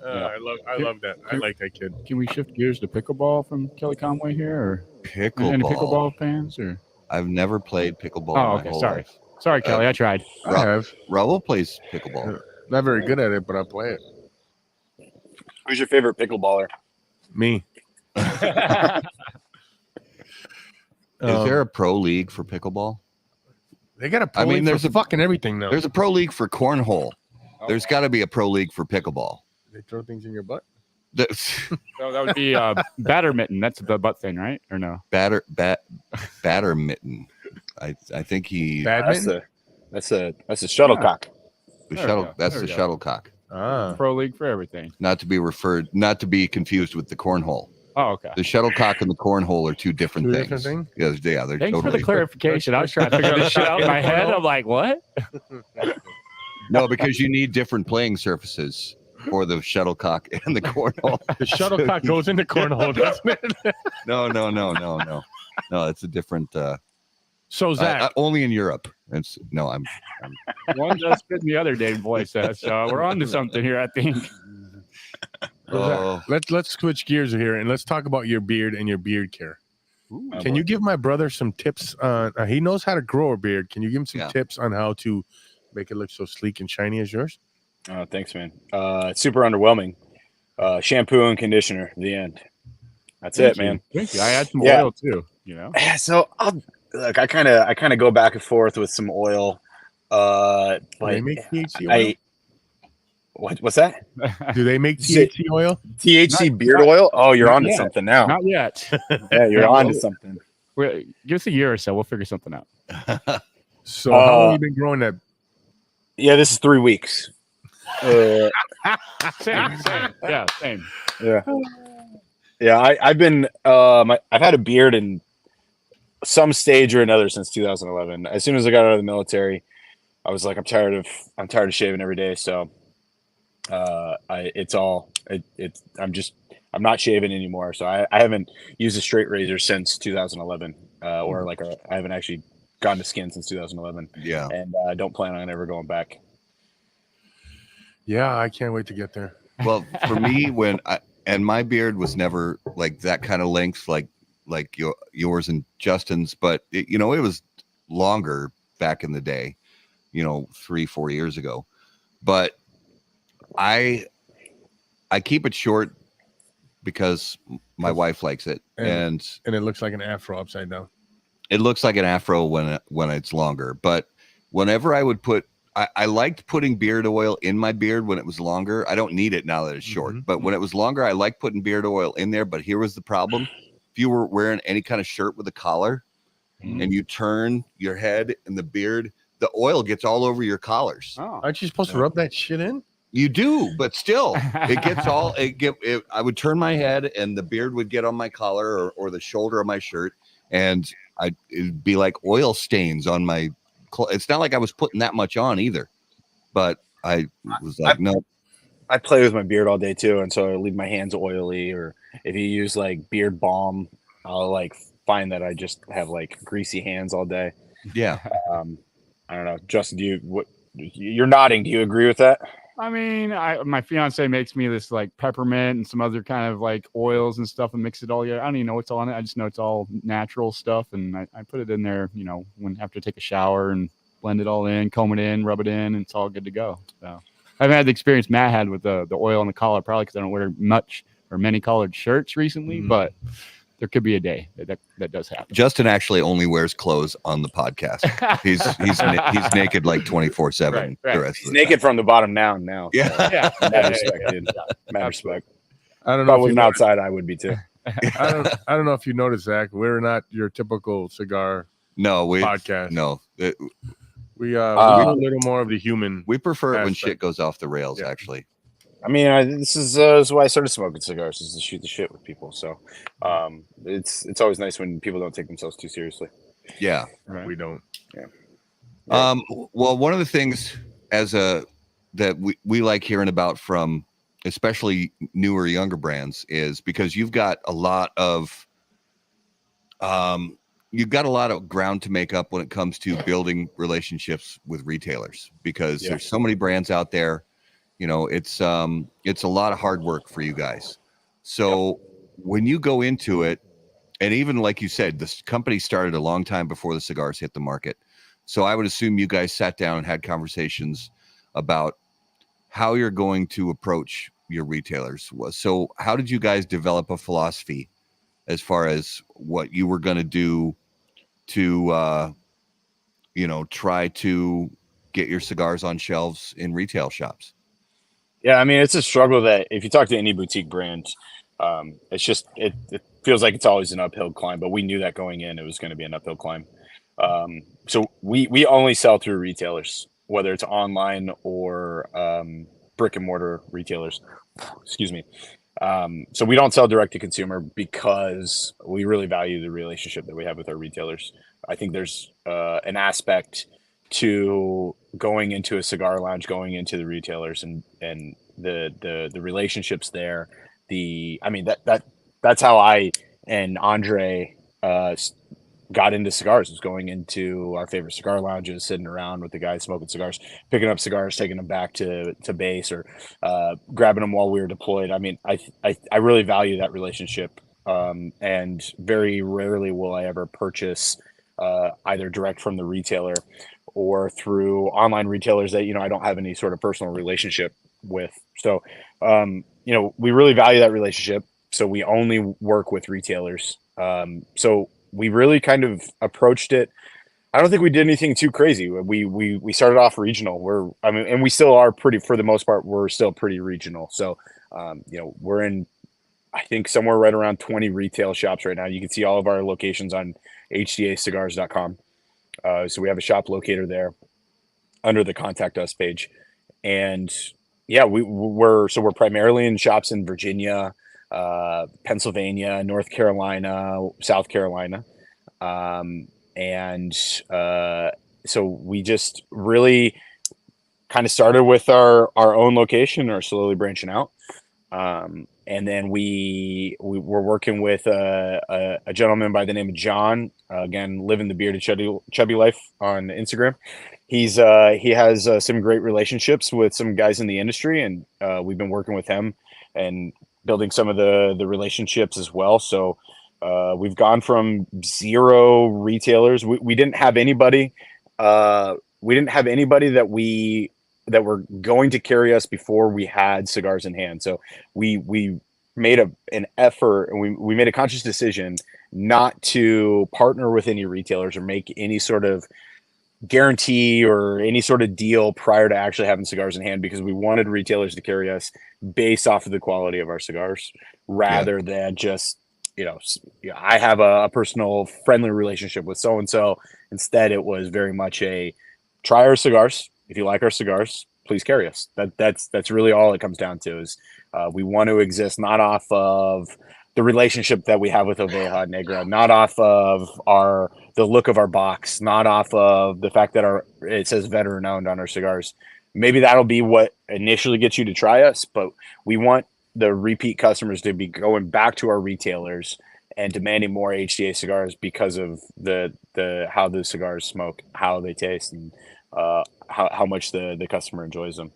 I love that. I like that kid. Can we shift gears to pickleball from Kelly Conway here, or any pickleball fans? Or I've never played pickleball. In my whole life. Sorry, Kelly. I tried. I have. Raul plays pickleball. Not very good at it, but I play it. Who's your favorite pickleballer? Me. Is there a pro league for pickleball? They got a pro league for fucking everything now. There's a pro league for cornhole. There's got to be a pro league for pickleball. They throw things in your butt? So that would be badminton. That's the butt thing, right? Or no? Badminton. I think he. Badminton? That's a shuttlecock. That's the shuttlecock. Pro league for everything. Not to be confused with the cornhole. Oh, okay. The shuttlecock and the cornhole are two different things. Different things? Yeah, they're Thanks totally for the clarification. I was trying to figure this shit out in my head. I'm like, what? No, because you need different playing surfaces for the shuttlecock and the cornhole. The shuttlecock goes into cornhole, doesn't it? No. No, it's a different. So Zach, only in Europe. I'm one does fit the other, Dave Boy says. So we're on to something here, I think. Let's switch gears here and let's talk about your beard and your beard care. Ooh, Can you give my brother some tips on? He knows how to grow a beard. Can you give him some tips on how to make it look so sleek and shiny as yours? Thanks, man. It's super underwhelming. Shampoo and conditioner. The end. That's it, man. Thank you. I add some oil too. So I kind of go back and forth with some oil. But they make THC oil? What's that? Do they make THC oil? THC beard oil? Oh, you're onto something now. Not yet. Yeah, you're onto something. Give us a year or so. We'll figure something out. So how long have you been growing that? Yeah, this is 3 weeks. Same. Yeah, same. Yeah. I've been I've had a beard in some stage or another since 2011. As soon as I got out of the military, I was like, I'm tired of shaving every day. So I'm not shaving anymore. So I haven't used a straight razor since 2011, or like I haven't actually gone to skin since 2011. Yeah. And I don't plan on ever going back. Yeah, I can't wait to get there. Well, for me, and my beard was never like that kind of length, like yours and Justin's, but it was longer back in the day, 3-4 years ago. But I keep it short because my wife likes it, and it looks like an afro upside down. It looks like an afro when it's longer, but whenever I would I liked putting beard oil in my beard when it was longer. I don't need it now that it's short, but when it was longer, I liked putting beard oil in there. But here was the problem. If you were wearing any kind of shirt with a collar and you turn your head and the beard, the oil gets all over your collars. Oh. Aren't you supposed to rub that shit in? You do, but still it gets all I would turn my head and the beard would get on my collar or the shoulder of my shirt, and it'd be like oil stains on my. It's not like I was putting that much on either, but I was like, no. I play with my beard all day too, and so I leave my hands oily. Or if you use like beard balm, I'll like find that I just have like greasy hands all day. Yeah. I don't know, Justin. You're nodding? Do you agree with that? I mean, my fiance makes me this like peppermint and some other kind of like oils and stuff and mix it all together. I don't even know what's all in it. I just know it's all natural stuff, and I put it in there, when I have to take a shower and blend it all in, comb it in, rub it in, and it's all good to go. So I haven't had the experience Matt had with the oil on the collar, probably because I don't wear much or many collared shirts recently, but there could be a day that does happen. Justin actually only wears clothes on the podcast. He's naked like 24/7. Right. He's naked from the bottom down now. Yeah. Mad respect, dude. Mad respect. I don't know. If I wasn't outside, I would be too. I don't know if you noticed, Zach. We're not your typical cigar podcast. No. We do a little more of the human. We prefer it when shit goes off the rails, actually. I mean, this is why I started smoking cigars, is to shoot the shit with people. So it's always nice when people don't take themselves too seriously. Yeah. Right. We don't. Yeah. Well, one of the things that we like hearing about from especially newer, younger brands is because you've got a lot of ground to make up when it comes to building relationships with retailers, because there's so many brands out there. It's a lot of hard work for you guys. So when you go into it, and even like you said, this company started a long time before the cigars hit the market. So I would assume you guys sat down and had conversations about how you're going to approach your retailers. So how did you guys develop a philosophy as far as what you were going to do to, try to get your cigars on shelves in retail shops? Yeah, I mean, it's a struggle that if you talk to any boutique brand, it's just it feels like it's always an uphill climb. But we knew that going in, it was going to be an uphill climb. So we only sell through retailers, whether it's online or brick and mortar retailers. Excuse me. So we don't sell direct to consumer because we really value the relationship that we have with our retailers. I think there's an aspect to going into a cigar lounge, going into the retailers and the relationships there. That's how I and Andre got into cigars, was going into our favorite cigar lounges, sitting around with the guys smoking cigars, picking up cigars, taking them back to base, or grabbing them while we were deployed. I mean, I really value that relationship, and very rarely will I ever purchase either direct from the retailer or through online retailers that I don't have any sort of personal relationship with. So we really value that relationship, so we only work with retailers. So we really kind of approached it I don't think we did anything too crazy. We started off regional. And we still are pretty, for the most part, we're still pretty regional. So, we're in, I think, somewhere right around 20 retail shops right now. You can see all of our locations on HDAcigars.com. So we have a shop locator there under the contact us page. And yeah, we're primarily in shops in Virginia, Pennsylvania, North Carolina, South Carolina. So we just really kind of started with our own location, or slowly branching out. And then we were working with a gentleman by the name of John, again, living the bearded chubby life on Instagram. He has some great relationships with some guys in the industry, and we've been working with him and building some of the relationships as well. So we've gone from 0 retailers. We didn't have anybody. We didn't have anybody that were going to carry us before we had cigars in hand. So we made an effort, and we made a conscious decision not to partner with any retailers or make any sort of guarantee or any sort of deal prior to actually having cigars in hand, because we wanted retailers to carry us based off of the quality of our cigars, rather than just, I have a personal friendly relationship with so-and-so. Instead, it was very much a try our cigars. If you like our cigars, please carry us. That's really all it comes down to, is we want to exist not off of the relationship that we have with Oveja Negra, not off of the look of our box, not off of the fact that it says veteran owned on our cigars. Maybe that'll be what initially gets you to try us, but we want the repeat customers to be going back to our retailers and demanding more HDA cigars because of the how the cigars smoke, how they taste, and how much the customer enjoys them.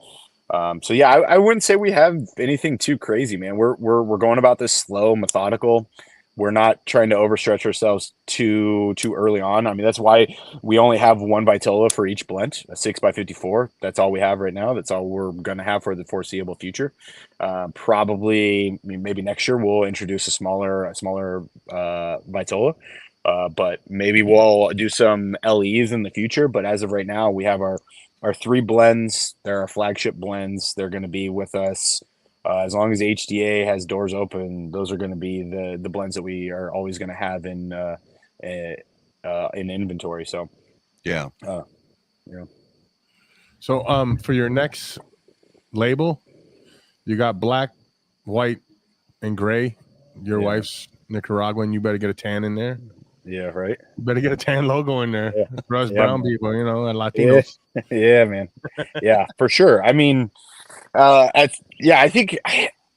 So yeah, I wouldn't say we have anything too crazy, man. We're going about this slow, methodical. We're not trying to overstretch ourselves too early on. I mean, that's why we only have one Vitola for each blend, a 6x54. That's all we have right now. That's all we're going to have for the foreseeable future. Probably, maybe next year we'll introduce a smaller Vitola. But maybe we'll do some LEs in the future. But as of right now, we have our 3 blends. They're our flagship blends. They're going to be with us as long as HDA has doors open. Those are going to be the blends that we are always going to have in inventory. So yeah. So for your next label, you got black, white, and gray. Your wife's Nicaraguan. You better get a tan in there. Yeah, right. You better get a tan logo in there for us brown people, and Latinos. Yeah, man. Yeah, for sure. I mean, I think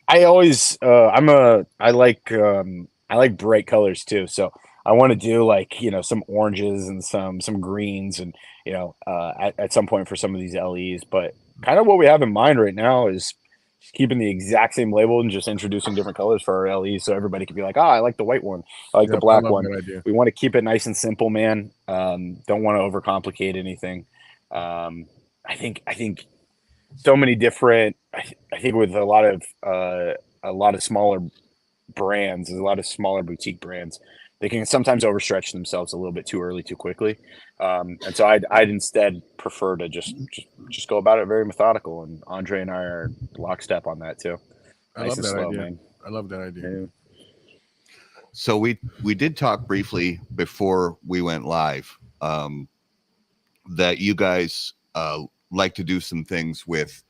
I always I like bright colors too. So I want to do some oranges and some greens, and at some point for some of these LEs. But kind of what we have in mind right now is just keeping the exact same label and just introducing different colors for our LEs, so everybody can be like, I like the white one, I like the black one. We want to keep it nice and simple, man. Don't want to overcomplicate anything. I think so many different. I think with a lot of smaller brands, there's a lot of smaller boutique brands. They can sometimes overstretch themselves a little bit too early, too quickly, and so I'd instead prefer to just go about it very methodical. And Andre and I are lockstep on that too. I love that idea. Man. I love that idea. Yeah. So we did talk briefly before we went live that you guys like to do some things with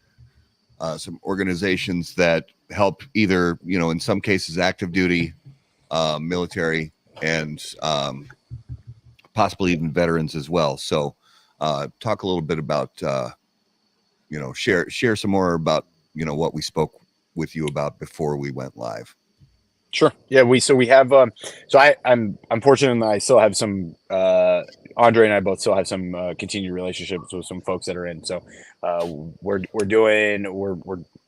some organizations that help either, in some cases, active duty, military, and possibly even veterans as well. So talk a little bit about, share some more about, what we spoke with you about before we went live. Sure. Yeah. We have, I'm fortunate that I still have some, Andre and I both still have some continued relationships with some folks that are in. So we're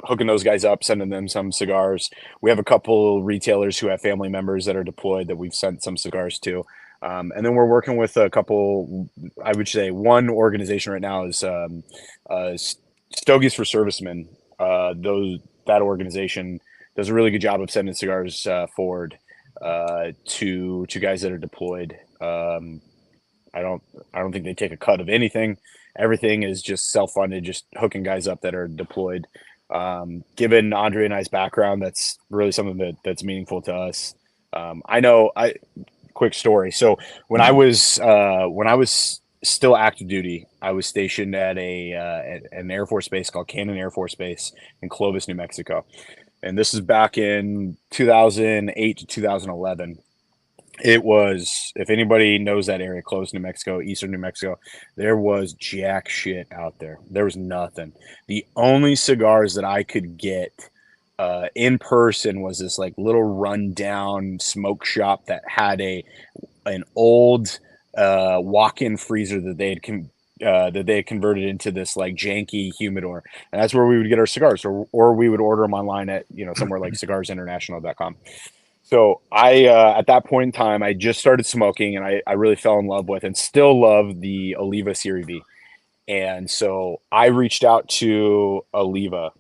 hooking those guys up, sending them some cigars. We have a couple retailers who have family members that are deployed that we've sent some cigars to. And then we're working with a couple, I would say one organization right now is Stogies for Servicemen. That organization does a really good job of sending cigars forward to guys that are deployed. I don't think they take a cut of anything. Everything is just self-funded, just hooking guys up that are deployed. Given Andre and I's background, that's really something that's meaningful to us. Quick story. So when I was still active duty, I was stationed at an Air Force base called Cannon Air Force Base in Clovis, New Mexico. And this is back in 2008 to 2011. It was, if anybody knows that area, Clovis, New Mexico, eastern New Mexico, there was jack shit out there. There was nothing. The only cigars that I could get in person was this like little rundown smoke shop that had an old walk-in freezer that they had converted into this like janky humidor, and that's where we would get our cigars, or we would order them online at somewhere like cigarsinternational.com. So I at that point in time, I just started smoking, and I really fell in love with and still love the Oliva Serie V. And so I reached out to Oliva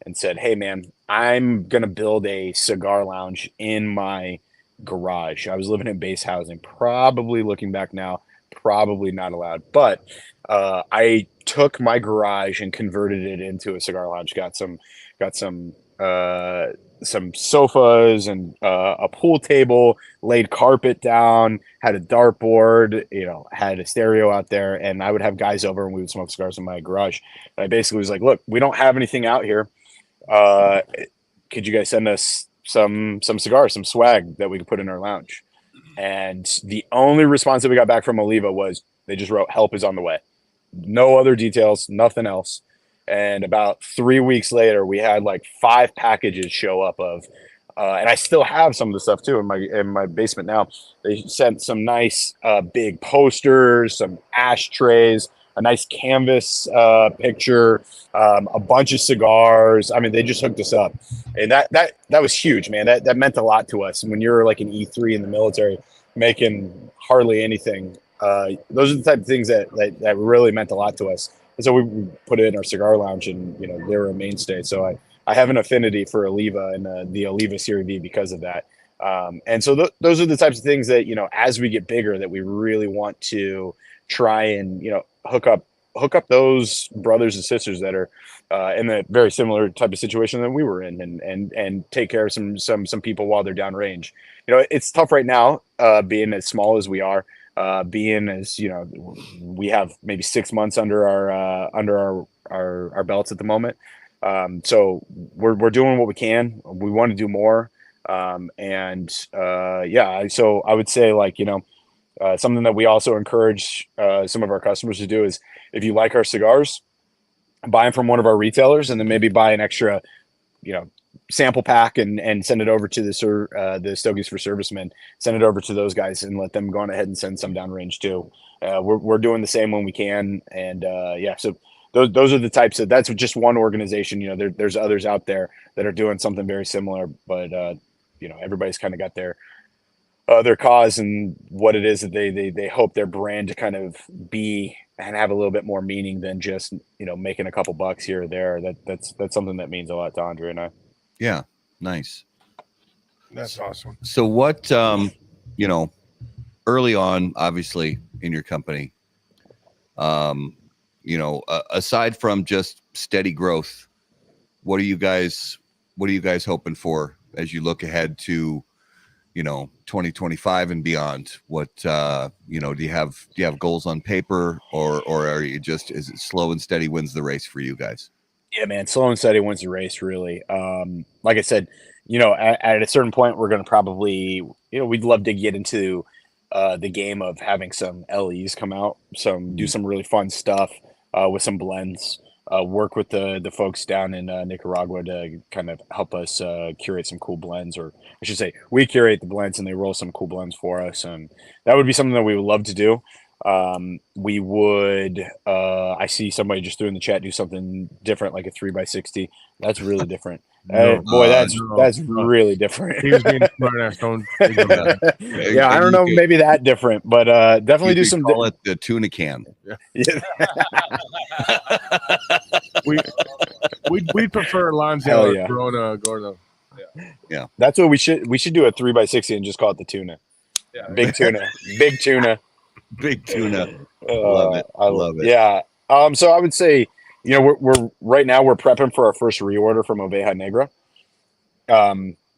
and said, hey man, I'm gonna build a cigar lounge in my garage. I was living in base housing, probably looking back now, probably not allowed, but I took my garage and converted it into a cigar lounge. Got some sofas and a pool table, laid carpet down, had a dartboard, had a stereo out there, and I would have guys over and we would smoke cigars in my garage. And I basically was like, look, we don't have anything out here. Could you guys send us some cigars, some swag that we could put in our lounge? And the only response that we got back from Oliva was they just wrote, help is on the way. No other details, nothing else. And about 3 weeks later, we had like 5 packages show up of, and I still have some of the stuff too in my basement now. They sent some nice big posters, some ashtrays, a nice canvas picture, a bunch of cigars. I mean, they just hooked us up, and that was huge, man. That meant a lot to us. And when you're like an E3 in the military, making hardly anything, those are the type of things that really meant a lot to us. And so we put it in our cigar lounge, and they were a mainstay. So I have an affinity for Oliva and the Oliva Serie V because of that. And so those are the types of things that as we get bigger, that we really want to try and hook up those brothers and sisters that are in a very similar type of situation that we were in, and take care of some people while they're downrange. It's tough right now, being as small as we are. Being as we have maybe 6 months under our belts at the moment, so we're doing what we can. We want to do more, so I would say, like, something that we also encourage some of our customers to do is, if you like our cigars, buy them from one of our retailers, and then maybe buy an extra sample pack and send it over to the Stogies for Servicemen. Send it over to those guys and let them go on ahead and send some downrange too. We're doing the same when we can, and so those are the types of, that's just one organization. There's others out there that are doing something very similar, but everybody's kind of got their cause and what it is that they hope their brand to kind of be and have a little bit more meaning than just making a couple bucks here or there. That's something that means a lot to Andre and I. Yeah, nice. That's awesome. So what, early on, obviously, in your company, aside from just steady growth, what are you guys hoping for as you look ahead to 2025 and beyond? What do you have goals on paper, or are you just, is it slow and steady wins the race for you guys? Yeah, man, slow and steady wins the race, really. Like I said, at a certain point, we're going to probably, we'd love to get into the game of having some LEs come out, do some really fun stuff with some blends, work with the folks down in Nicaragua to kind of help us curate some cool blends, or I should say we curate the blends and they roll some cool blends for us. And that would be something that we would love to do. We would, I see somebody just threw in the chat, do something different, like a 3x60. That's really different. That's really different. He was being smart ass. Don't. Yeah, I don't know, maybe that different, but definitely do some. Call it the tuna can. Yeah. We'd prefer Lonzo or Corona Gordo. Yeah. That's what we should do, a 3x60 and just call it the tuna. Yeah. Big tuna. Big tuna. Love it. I love it. Yeah. So I would say, we're right now we're prepping for our first reorder from Oveja Negra.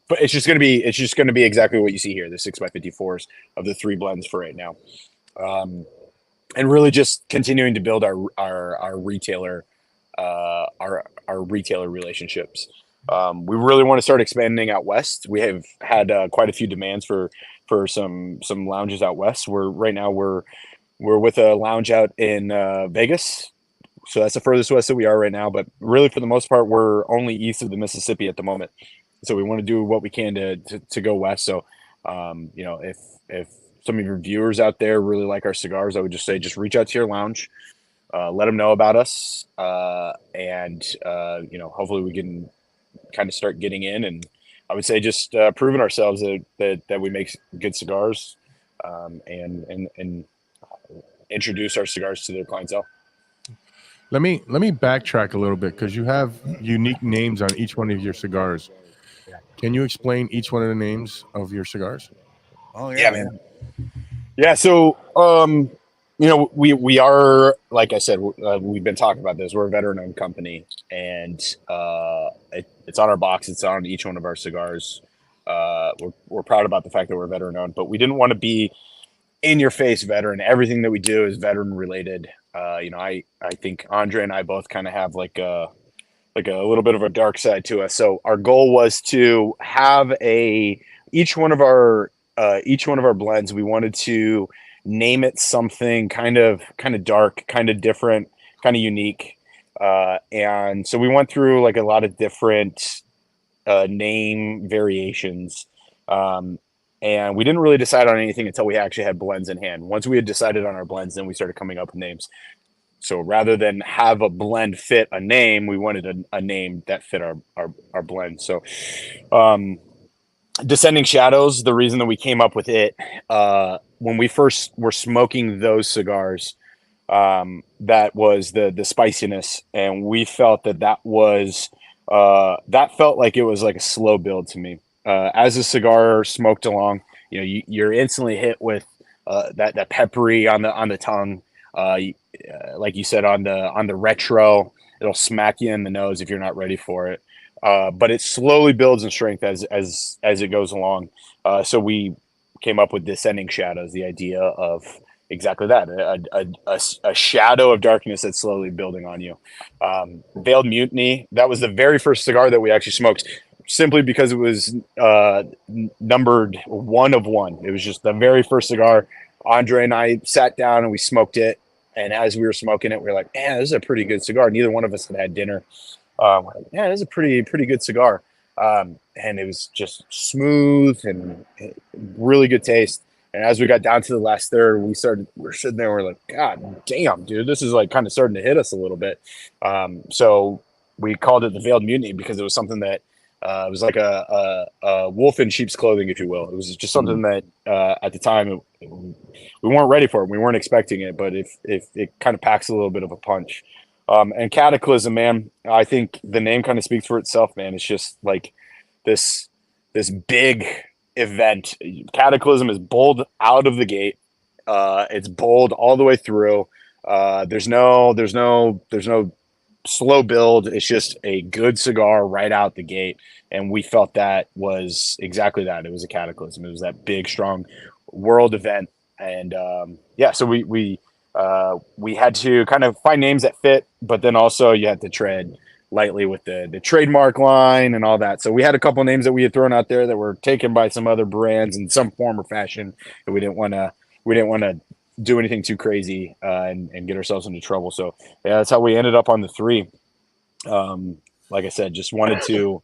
But it's just going to be exactly what you see here, the 6x54s of the 3 blends for right now. And really just continuing to build our retailer, our retailer relationships. We really want to start expanding out west. We have had quite a few demands for some lounges out west. Right now we're with a lounge out in Vegas. So that's the furthest west that we are right now. But really, for the most part, we're only east of the Mississippi at the moment. So we want to do what we can to go west. So, if some of your viewers out there really like our cigars, I would just say, just reach out to your lounge, let them know about us. And hopefully we can kind of start getting in, and I would say just proving ourselves that we make good cigars, and introduce our cigars to their clientele. Let me backtrack a little bit, because you have unique names on each one of your cigars. Can you explain each one of the names of your cigars? Oh yeah, man. Yeah. So, we are, like I said, we've been talking about this. We're a veteran-owned company, and it's on our box. It's on each one of our cigars. We're proud about the fact that we're veteran-owned, but we didn't want to be in-your-face veteran. Everything that we do is veteran-related. I think Andre and I both kind of have like a little bit of a dark side to us. So our goal was to have each one of our blends, we wanted to name it something kind of dark, kind of different, kind of unique. And so we went through like a lot of different name variations. And we didn't really decide on anything until we actually had blends in hand. Once we had decided on our blends, then we started coming up with names. So rather than have a blend fit a name, we wanted a name that fit our blend. So, Descending Shadows, the reason that we came up with it, when we first were smoking those cigars, that was the spiciness, and we felt that was that felt like it was like a slow build to me. As the cigar smoked along, you're instantly hit with that peppery on the tongue. Like you said, on the retro, it'll smack you in the nose if you're not ready for it. But it slowly builds in strength as it goes along. So we came up with Descending Shadows, the idea of exactly that, a shadow of darkness that's slowly building on you. Veiled Mutiny, that was the very first cigar that we actually smoked, simply because it was numbered 1 of 1. It was just the very first cigar. Andre and I sat down and we smoked it. And as we were smoking it, we were like, man, this is a pretty good cigar. Neither one of us had dinner. Yeah, this is a pretty good cigar. And it was just smooth and really good taste. And as we got down to the last third, we're sitting there, we're like, God damn, dude, this is like kind of starting to hit us a little bit. So we called it the Veiled Mutiny because it was something that it was like a wolf in sheep's clothing, if you will. It was just something that at the time we weren't ready for it. We weren't expecting it, but if it kind of packs a little bit of a punch. And Cataclysm, man, I think the name kind of speaks for itself, man. It's just like this big event. Cataclysm is bold out of the gate. It's bold all the way through. There's no slow build. It's just a good cigar right out the gate. And we felt that was exactly that. It was a cataclysm. It was that big, strong world event. And so we had to kind of find names that fit, but then also you had to tread lightly with the trademark line and all that. So we had a couple of names that we had thrown out there that were taken by some other brands in some form or fashion, and we didn't want to do anything too crazy and get ourselves into trouble. So yeah, that's how we ended up on the 3. Like I said, just wanted to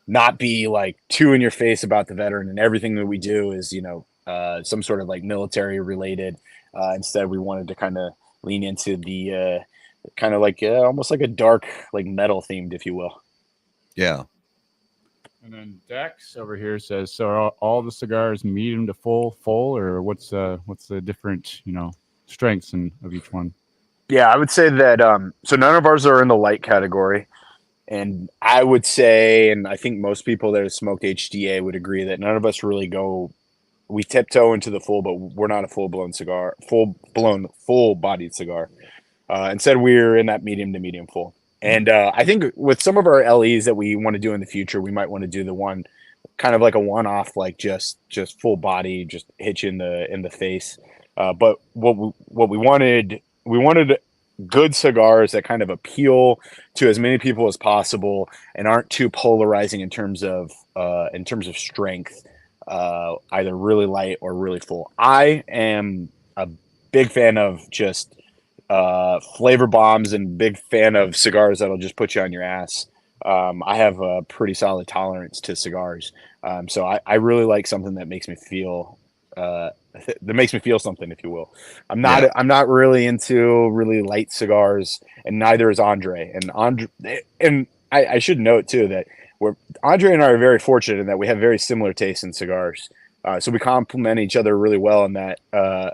not be like too in your face about the veteran, and everything that we do is some sort of like military related. Instead, we wanted to kind of lean into the kind of like almost like a dark, like metal themed, if you will. Yeah. And then Dex over here says, so are all the cigars medium to full, or what's the different strengths of each one? Yeah, I would say that so none of ours are in the light category, and I would say, and I think most people that have smoked HDA would agree that none of us really go we tiptoe into the full, but we're not a full-bodied cigar. Instead, we're in that medium to medium full. And I think with some of our LEs that we want to do in the future, we might want to do the one kind of like a one-off, like just full body, just hit you in the face. But what we wanted good cigars that kind of appeal to as many people as possible and aren't too polarizing in terms of strength, either really light or really full. I am a big fan of just flavor bombs and big fan of cigars that'll just put you on your ass. I have a pretty solid tolerance to cigars, so I really like something that makes me feel something, if you will. I'm not really into really light cigars, and neither is Andre. And I should note too that Andre and I are very fortunate in that we have very similar tastes in cigars. So we complement each other really well in that. I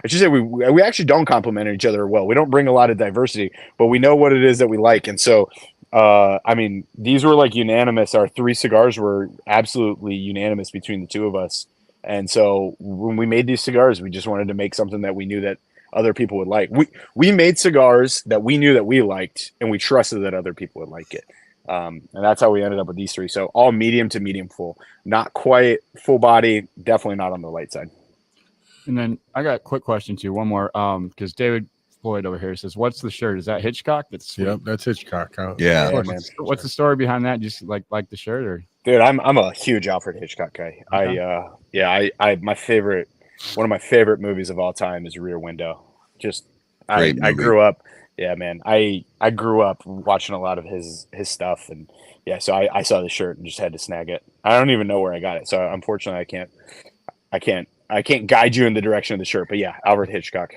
should say we actually don't complement each other well. We don't bring a lot of diversity, but we know what it is that we like. And so, I mean, these were like unanimous. Our 3 cigars were absolutely unanimous between the 2 of us. And so when we made these cigars, we just wanted to make something that we knew that other people would like. We made cigars that we knew that we liked, and we trusted that other people would like it. And that's how we ended up with these 3. So all medium to medium full, not quite full body, definitely not on the light side. And then I got a quick question too. One more, because David Floyd over here says, "What's the shirt? Is that Hitchcock?" Yep, that's Hitchcock. Yeah. What's the story behind that? Just like the shirt, or? Dude, I'm a huge Alfred Hitchcock guy. Okay. One of my favorite movies of all time is Rear Window. I grew up. Yeah, man. I grew up watching a lot of his stuff, and yeah, so I saw the shirt and just had to snag it. I don't even know where I got it, so unfortunately I can't guide you in the direction of the shirt. But yeah, Alfred Hitchcock.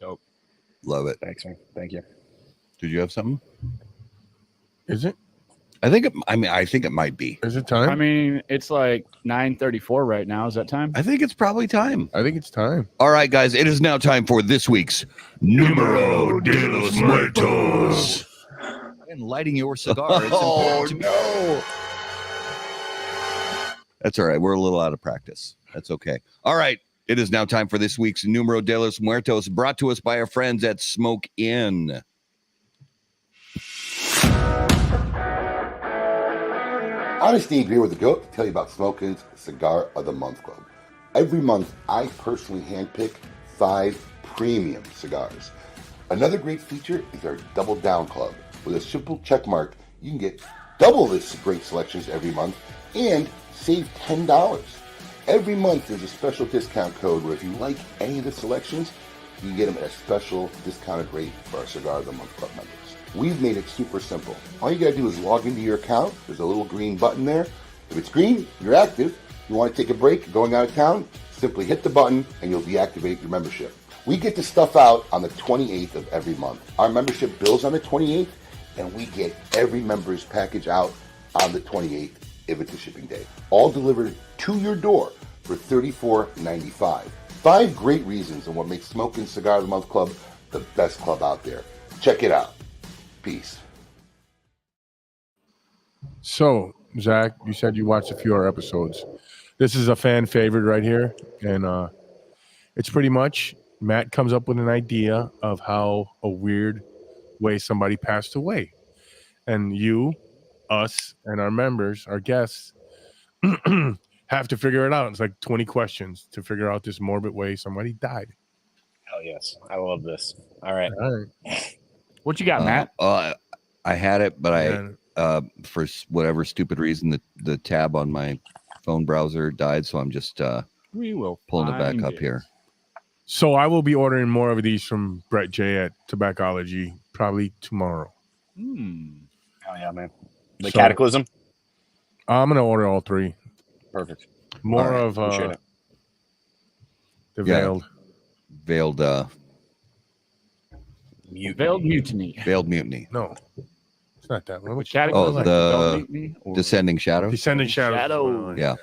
Dope. Love it. Thanks, man. Thank you. Did you have something? Is it? I think it might be. Is it time? I mean, it's like 9:34 right now. Is that time? I think it's probably time. I think it's time. All right, guys, it is now time for this week's Numero de los Muertos. And lighting your cigar. No. That's all right. We're a little out of practice. That's okay. All right. It is now time for this week's Numero de los Muertos, brought to us by our friends at Smoke Inn. Honestly, agree with the goat to tell you about Smoke Inn's Cigar of the Month Club. Every month, I personally handpick 5 premium cigars. Another great feature is our Double Down Club. With a simple check mark, you can get double this great selections every month and save $10. Every month, there's a special discount code where if you like any of the selections, you can get them at a special discounted rate for our Cigar of the Month Club members. We've made it super simple. All you gotta do is log into your account. There's a little green button there. If it's green, you're active. You want to take a break, going out of town, simply hit the button and you'll deactivate your membership. We get the stuff out on the 28th of every month. Our membership bills on the 28th, and we get every member's package out on the 28th if it's a shipping day. All delivered to your door for $34.95. 5 great reasons on what makes Smokin' Cigar of the Month Club the best club out there. Check it out. Peace. So, Zach, you said you watched a few of our episodes. This is a fan favorite right here, and it's pretty much Matt comes up with an idea of how a weird way somebody passed away, and you, us, and our members, our guests, have to figure it out. It's like 20 questions to figure out this morbid way somebody died. Hell yes, I love this. All right. What you got, Matt? I had it, but I for whatever stupid reason, the tab on my phone browser died, so I'm just we will pulling it back up here. So I will be ordering more of these from Brett J at Tobaccology probably tomorrow. Oh yeah, man. The Cataclysm? I'm gonna order all 3. Perfect. More of the Veiled Mutiny. Veiled Mutiny. No, it's not that one. Which the Descending Shadows. Descending Shadows. Yeah.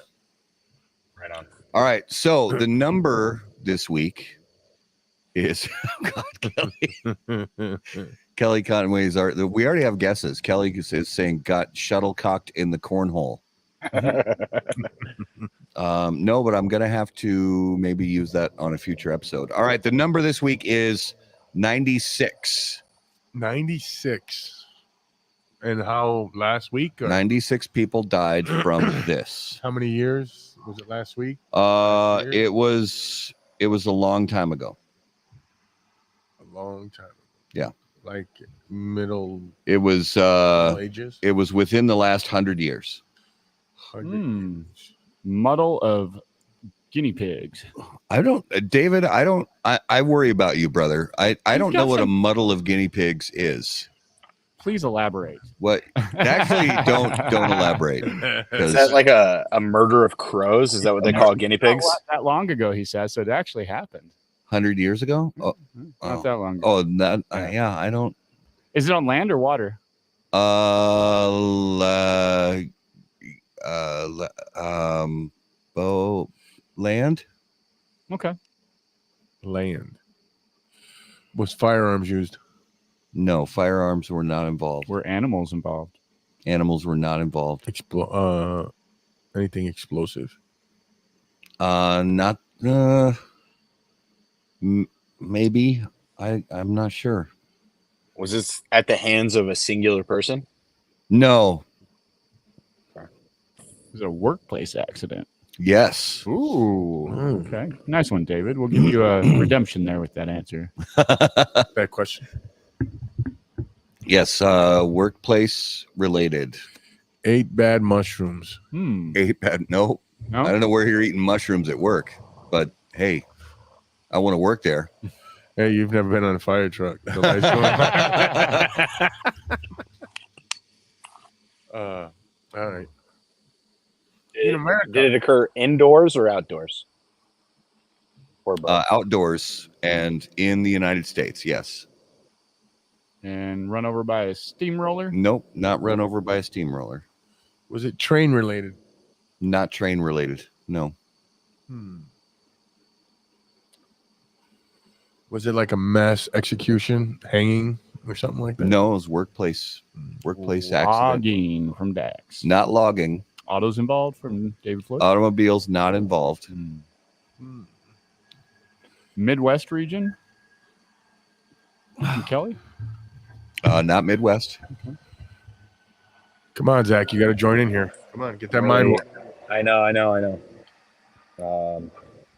Right on. All right. So the number this week is Kelly Conway's art. We already have guesses. Kelly is saying got shuttlecocked in the cornhole. No, but I'm going to have to maybe use that on a future episode. All right. The number this week is 96. 96. And how last week? 96 people died from this. How many years was it last week? It was a long time ago. A long time ago. Yeah. Like middle. It was middle ages. It was within the last 100 years. 100 years. Muddle of guinea pigs. David, I worry about you, brother. I don't know what a muddle of guinea pigs is. Please elaborate. What? Actually, don't elaborate. Is that like a murder of crows? Is that what they call guinea pigs? Not that long ago, he says. So it actually happened. 100 years ago? Oh, not that long ago. Oh, that yeah. I don't. Is it on land or water? Land. Okay. Land. Was firearms used? No, firearms were not involved. Were animals involved? Animals were not involved. Anything explosive? Not. Maybe. I'm not sure. Was this at the hands of a singular person? No. It was a workplace accident. Yes. Ooh. Okay. Nice one, David. We'll give you a redemption there with that answer. That question. Yes. Workplace related. 8 bad mushrooms. 8 bad. No. I don't know where you're eating mushrooms at work, but hey, I want to work there. Hey, you've never been on a fire truck. All right. In America, did it occur indoors or outdoors? Or both? Outdoors and in the United States, yes. And run over by a steamroller? Nope, not run over by a steamroller. Was it train related? Not train related, no. Was it like a mass execution, hanging, or something like that? No, it was workplace accident. Logging from Dax. Not logging. Autos involved from David Floyd? Automobiles not involved. Midwest region? From Kelly? Not Midwest. Okay. Come on, Zach, you got to join in here. Come on, get that mind. I know.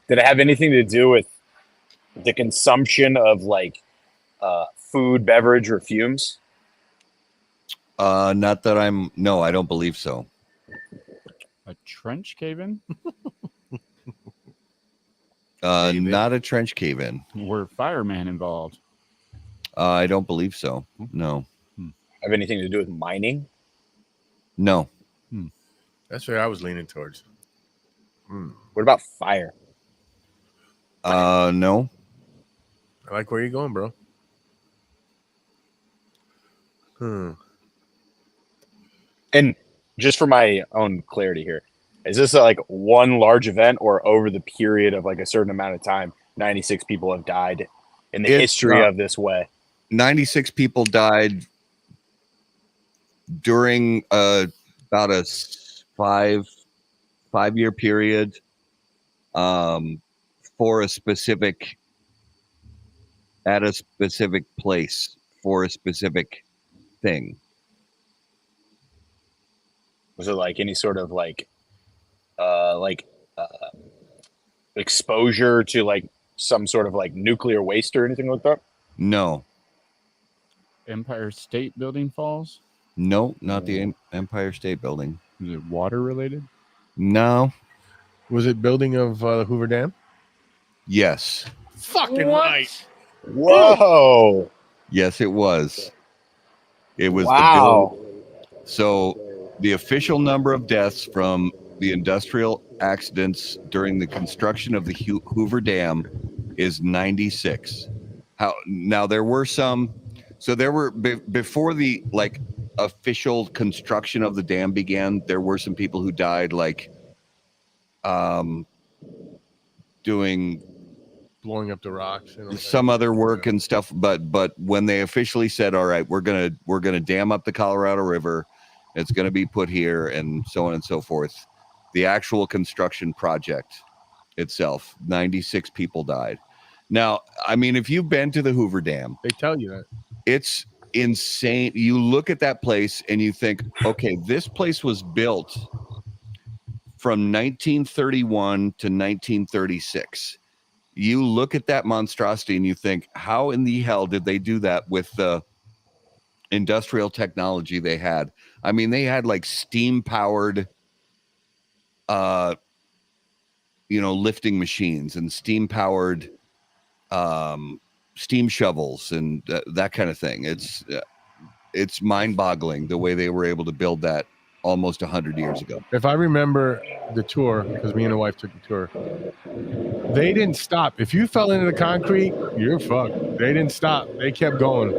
Did it have anything to do with the consumption of like food, beverage, or fumes? Not that no, I don't believe so. A trench cave-in? Not a trench cave-in. Were firemen involved? I don't believe so. No. Have anything to do with mining? No. That's what I was leaning towards. What about fire? No. I like where you're going, bro. And just for my own clarity here, is this like one large event or over the period of like a certain amount of time, 96 people have died in the history of this way? 96 people died during about a five-year period for a specific at a specific place for a specific thing. Was it like any sort of exposure to like some sort of like nuclear waste or anything like that? No. Empire State Building falls? No, not the Empire State Building. Is it water related? No. Was it building of Hoover Dam? Yes. Fucking right. Whoa. Yes, it was. It was wow. So the official number of deaths from the industrial accidents during the construction of the Hoover Dam is 96. Now there were some. So there were before the like official construction of the dam began. There were some people who died, like doing blowing up the rocks, some other work and stuff. But when they officially said, "All right, we're gonna dam up the Colorado River," it's gonna be put here, and so on and so forth. The actual construction project itself, 96 people died. Now, I mean, if you've been to the Hoover Dam, they tell you that it's insane. You look at that place and you think, okay, this place was built from 1931 to 1936. You look at that monstrosity and you think, how in the hell did they do that with the industrial technology they had? I mean, they had like steam powered lifting machines and steam powered steam shovels and that kind of thing. It's mind boggling the way they were able to build that almost 100 years ago. If I remember the tour, because me and the wife took the tour, they didn't stop. If you fell into the concrete, you're fucked. They didn't stop. They kept going.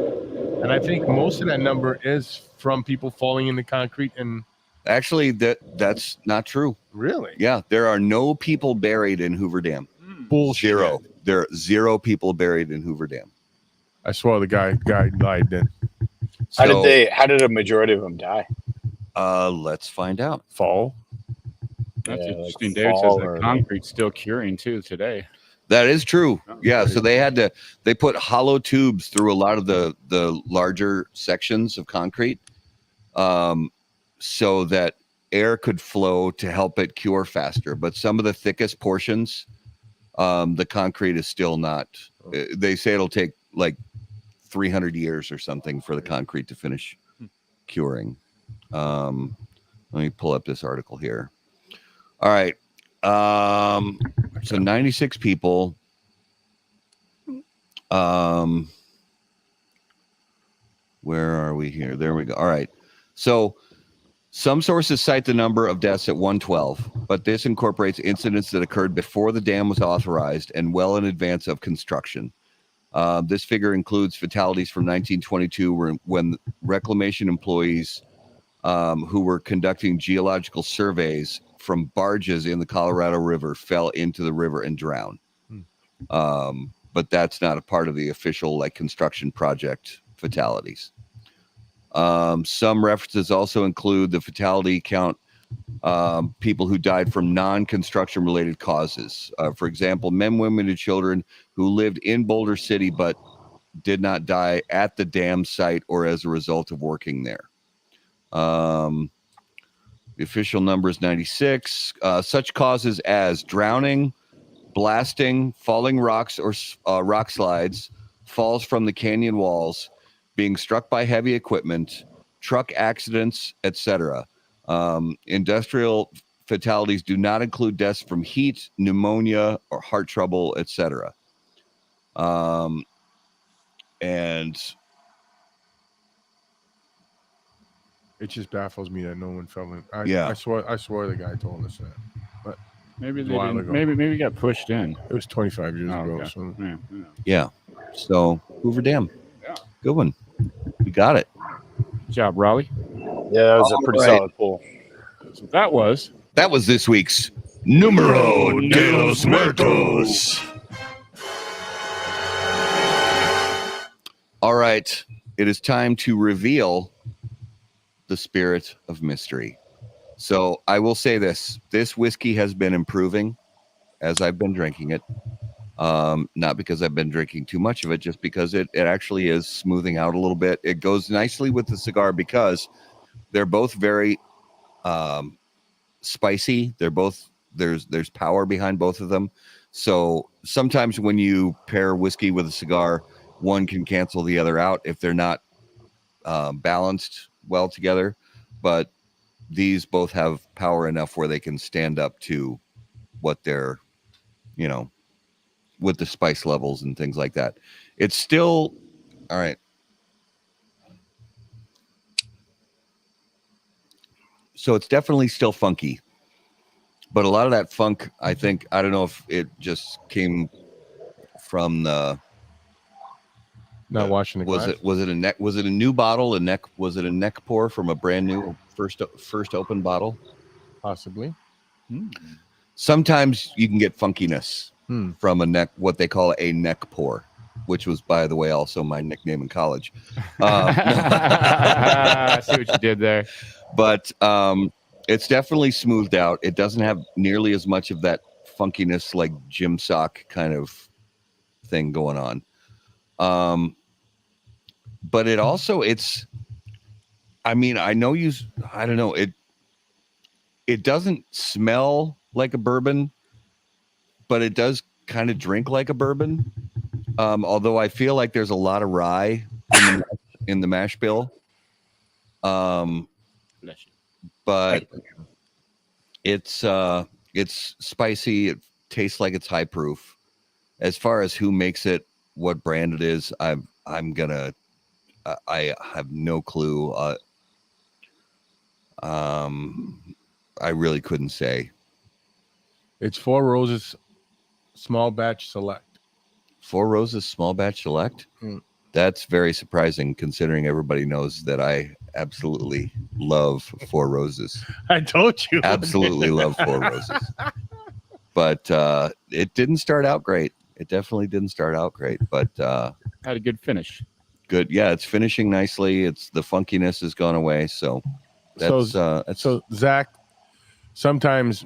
And I think most of that number is from people falling in the concrete. And actually, that's not true. Really? Yeah, there are no people buried in Hoover Dam. Bullshit. Zero. There are 0 people buried in Hoover Dam. I swear the guy died then. How did a majority of them die? Let's find out. Fall. That's interesting. David says that concrete's still curing too today. That is true. Yeah. So they put hollow tubes through a lot of the larger sections of concrete, so that air could flow to help it cure faster. But some of the thickest portions, the concrete is still not. They say it'll take like 300 years or something for the concrete to finish curing. Let me pull up this article here. All right. So 96 people. Where are we here? There we go. All right. So some sources cite the number of deaths at 112, but this incorporates incidents that occurred before the dam was authorized and well in advance of construction. This figure includes fatalities from 1922 when reclamation employees who were conducting geological surveys from barges in the Colorado River fell into the river and drowned. But that's not a part of the official construction project fatalities. Some references also include the fatality count people who died from non-construction related causes. For example, men, women, and children who lived in Boulder City but did not die at the dam site or as a result of working there. The official number is 96. Such causes as drowning, blasting, falling rocks or rock slides, falls from the canyon walls, being struck by heavy equipment, truck accidents, etc. Industrial fatalities do not include deaths from heat, pneumonia, or heart trouble, etc. And it just baffles me that no one fell in. I swear the guy told us that. But maybe they didn't, maybe he got pushed in. It was 25 years ago. Okay. So. Yeah. So Hoover Dam. Yeah. Good one. We got it. Good job, Raleigh. Yeah, that was a pretty solid pull. So that was this week's Numero de los Muertos. All right. It is time to reveal the spirit of mystery. So I will say this whiskey has been improving as I've been drinking it. Not because I've been drinking too much of it, just because it actually is smoothing out a little bit. It goes nicely with the cigar because they're both very spicy. They're both there's power behind both of them. So sometimes when you pair whiskey with a cigar, one can cancel the other out if they're not balanced well together. But these both have power enough where they can stand up to what they're, with the spice levels and things like that. It's still all right. So it's definitely still funky, but a lot of that funk, I don't know if it just came from the not washing the glass. Was it a new bottle? Was it a neck pour from a brand new first open bottle? Possibly. Sometimes you can get funkiness from what they call a neck pour, which was, by the way, also my nickname in college. I see what you did there. But It's definitely smoothed out. It doesn't have nearly as much of that funkiness like gym sock kind of thing going on. But it also, I don't know. It doesn't smell like a bourbon, but it does kind of drink like a bourbon. Although I feel like there's a lot of rye in the mash bill. But it's spicy. It tastes like it's high proof. As far as who makes it, what brand it is, I have no clue. I really couldn't say. It's Four Roses Small Batch Select. Four Roses Small Batch Select? That's very surprising considering everybody knows that I absolutely love Four Roses. I told you. Absolutely love Four Roses. But it didn't start out great. It definitely didn't start out great, but had a good finish. Good. Yeah, it's finishing nicely. The funkiness has gone away, so that's so Zach, sometimes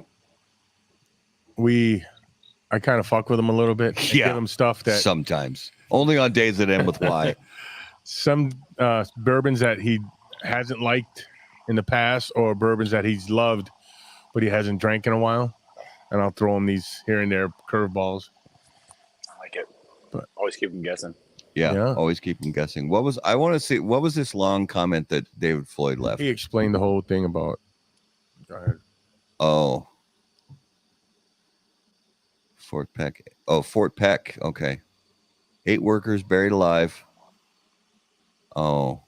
I kind of fuck with him a little bit. Yeah. Give him stuff that sometimes only on days that end with Y. Some bourbons that he hasn't liked in the past, or bourbons that he's loved but he hasn't drank in a while, and I'll throw him these here and there curveballs. I like it, but always keep him guessing. Yeah, always keep him guessing. What was this long comment that David Floyd left? He explained the whole thing about. Go ahead. Oh, Fort Peck. Oh, Fort Peck. Okay. 8 workers buried alive. Oh,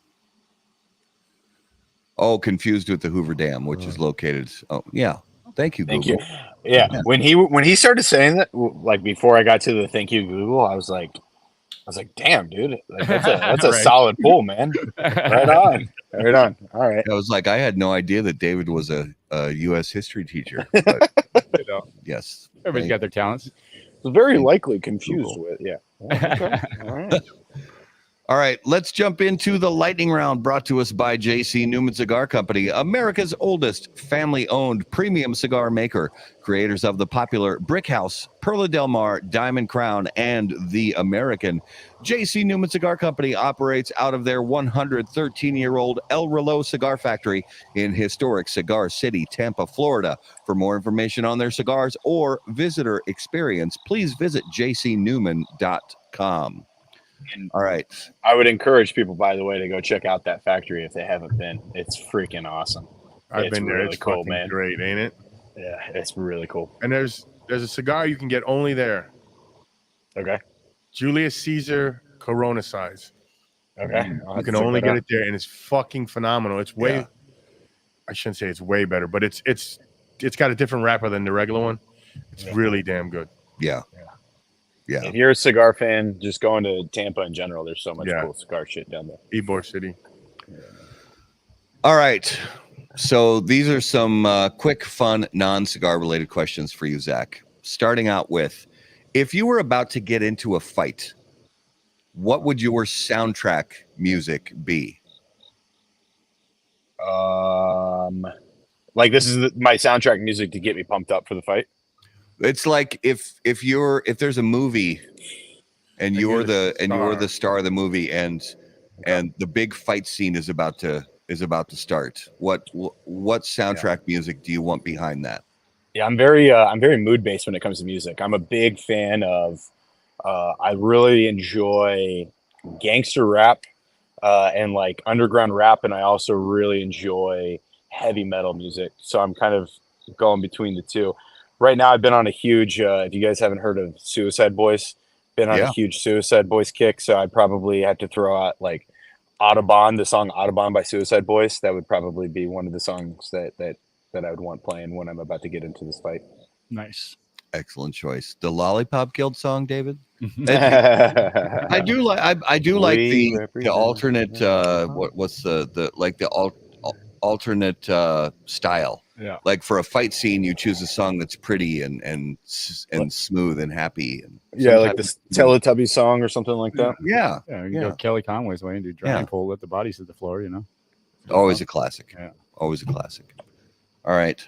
confused with the Hoover Dam, which is located. Oh, yeah. Thank you, Google. Thank you. Yeah. When he started saying that, like before I got to the thank you, Google, I was like, damn, dude, like, that's a solid pull, man. Right on. All right. I was like, I had no idea that David was a U.S. history teacher. But yes. Everybody's got their talents. Very likely confused with, yeah. Okay. All right. All right, let's jump into the lightning round brought to us by J.C. Newman Cigar Company, America's oldest family-owned premium cigar maker, creators of the popular Brick House, Perla Del Mar, Diamond Crown, and the American. J.C. Newman Cigar Company operates out of their 113-year-old El Reloj Cigar Factory in historic Cigar City, Tampa, Florida. For more information on their cigars or visitor experience, please visit jcnewman.com. And all right. I would encourage people, by the way, to go check out that factory if they haven't been. It's freaking awesome. I've been there. It's cool, man. Great, ain't it? Yeah, it's really cool. And there's a cigar you can get only there. Okay. Julius Caesar Corona size. Okay. You can only get it there, and it's fucking phenomenal. It's way. Yeah. I shouldn't say it's way better, but it's got a different wrapper than the regular one. It's really damn good. Yeah. Yeah. If you're a cigar fan, just going to Tampa in general, there's so much cool cigar shit down there. Ybor City. Yeah. All right. So these are some quick, fun, non-cigar related questions for you, Zach. Starting out with, if you were about to get into a fight, what would your soundtrack music be? Like this is my soundtrack music to get me pumped up for the fight. It's like if there's a movie and you're the star of the movie and the big fight scene is about to start. What soundtrack music do you want behind that? Yeah, I'm very mood based when it comes to music. I'm a big fan of I really enjoy gangster rap and like underground rap, and I also really enjoy heavy metal music. So I'm kind of going between the two. Right now, I've been on a huge, if you guys haven't heard of Suicide Boys, been on a huge Suicide Boys kick. So I'd probably have to throw out like Audubon, the song Audubon by Suicide Boys. That would probably be one of the songs that I would want playing when I'm about to get into this fight. Nice. Excellent choice. The Lollipop Guild song, David? I do like the alternate, what's the alternate style. Yeah. Like for a fight scene, you choose a song that's pretty and smooth and happy. And like the Teletubby song or something like that. Yeah. Yeah. You go Kelly Conway's way and do Drowning Pool, Let the Bodies hit the floor, you know. Always a classic. Yeah. Always a classic. All right,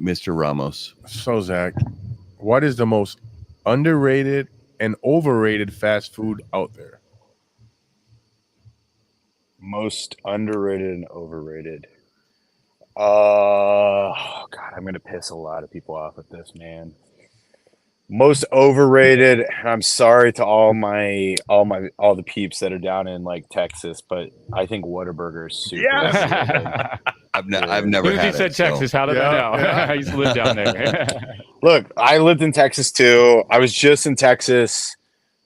Mr. Ramos. So, Zach, what is the most underrated and overrated fast food out there? Most underrated and overrated. Oh God, I'm gonna piss a lot of people off with this, man. Most overrated. I'm sorry to all the peeps that are down in like Texas, but I think Whataburger is super. Yeah. I've never had he said it, Texas. So. How did I know? Yeah. I used to live down there. Look, I lived in Texas too. I was just in Texas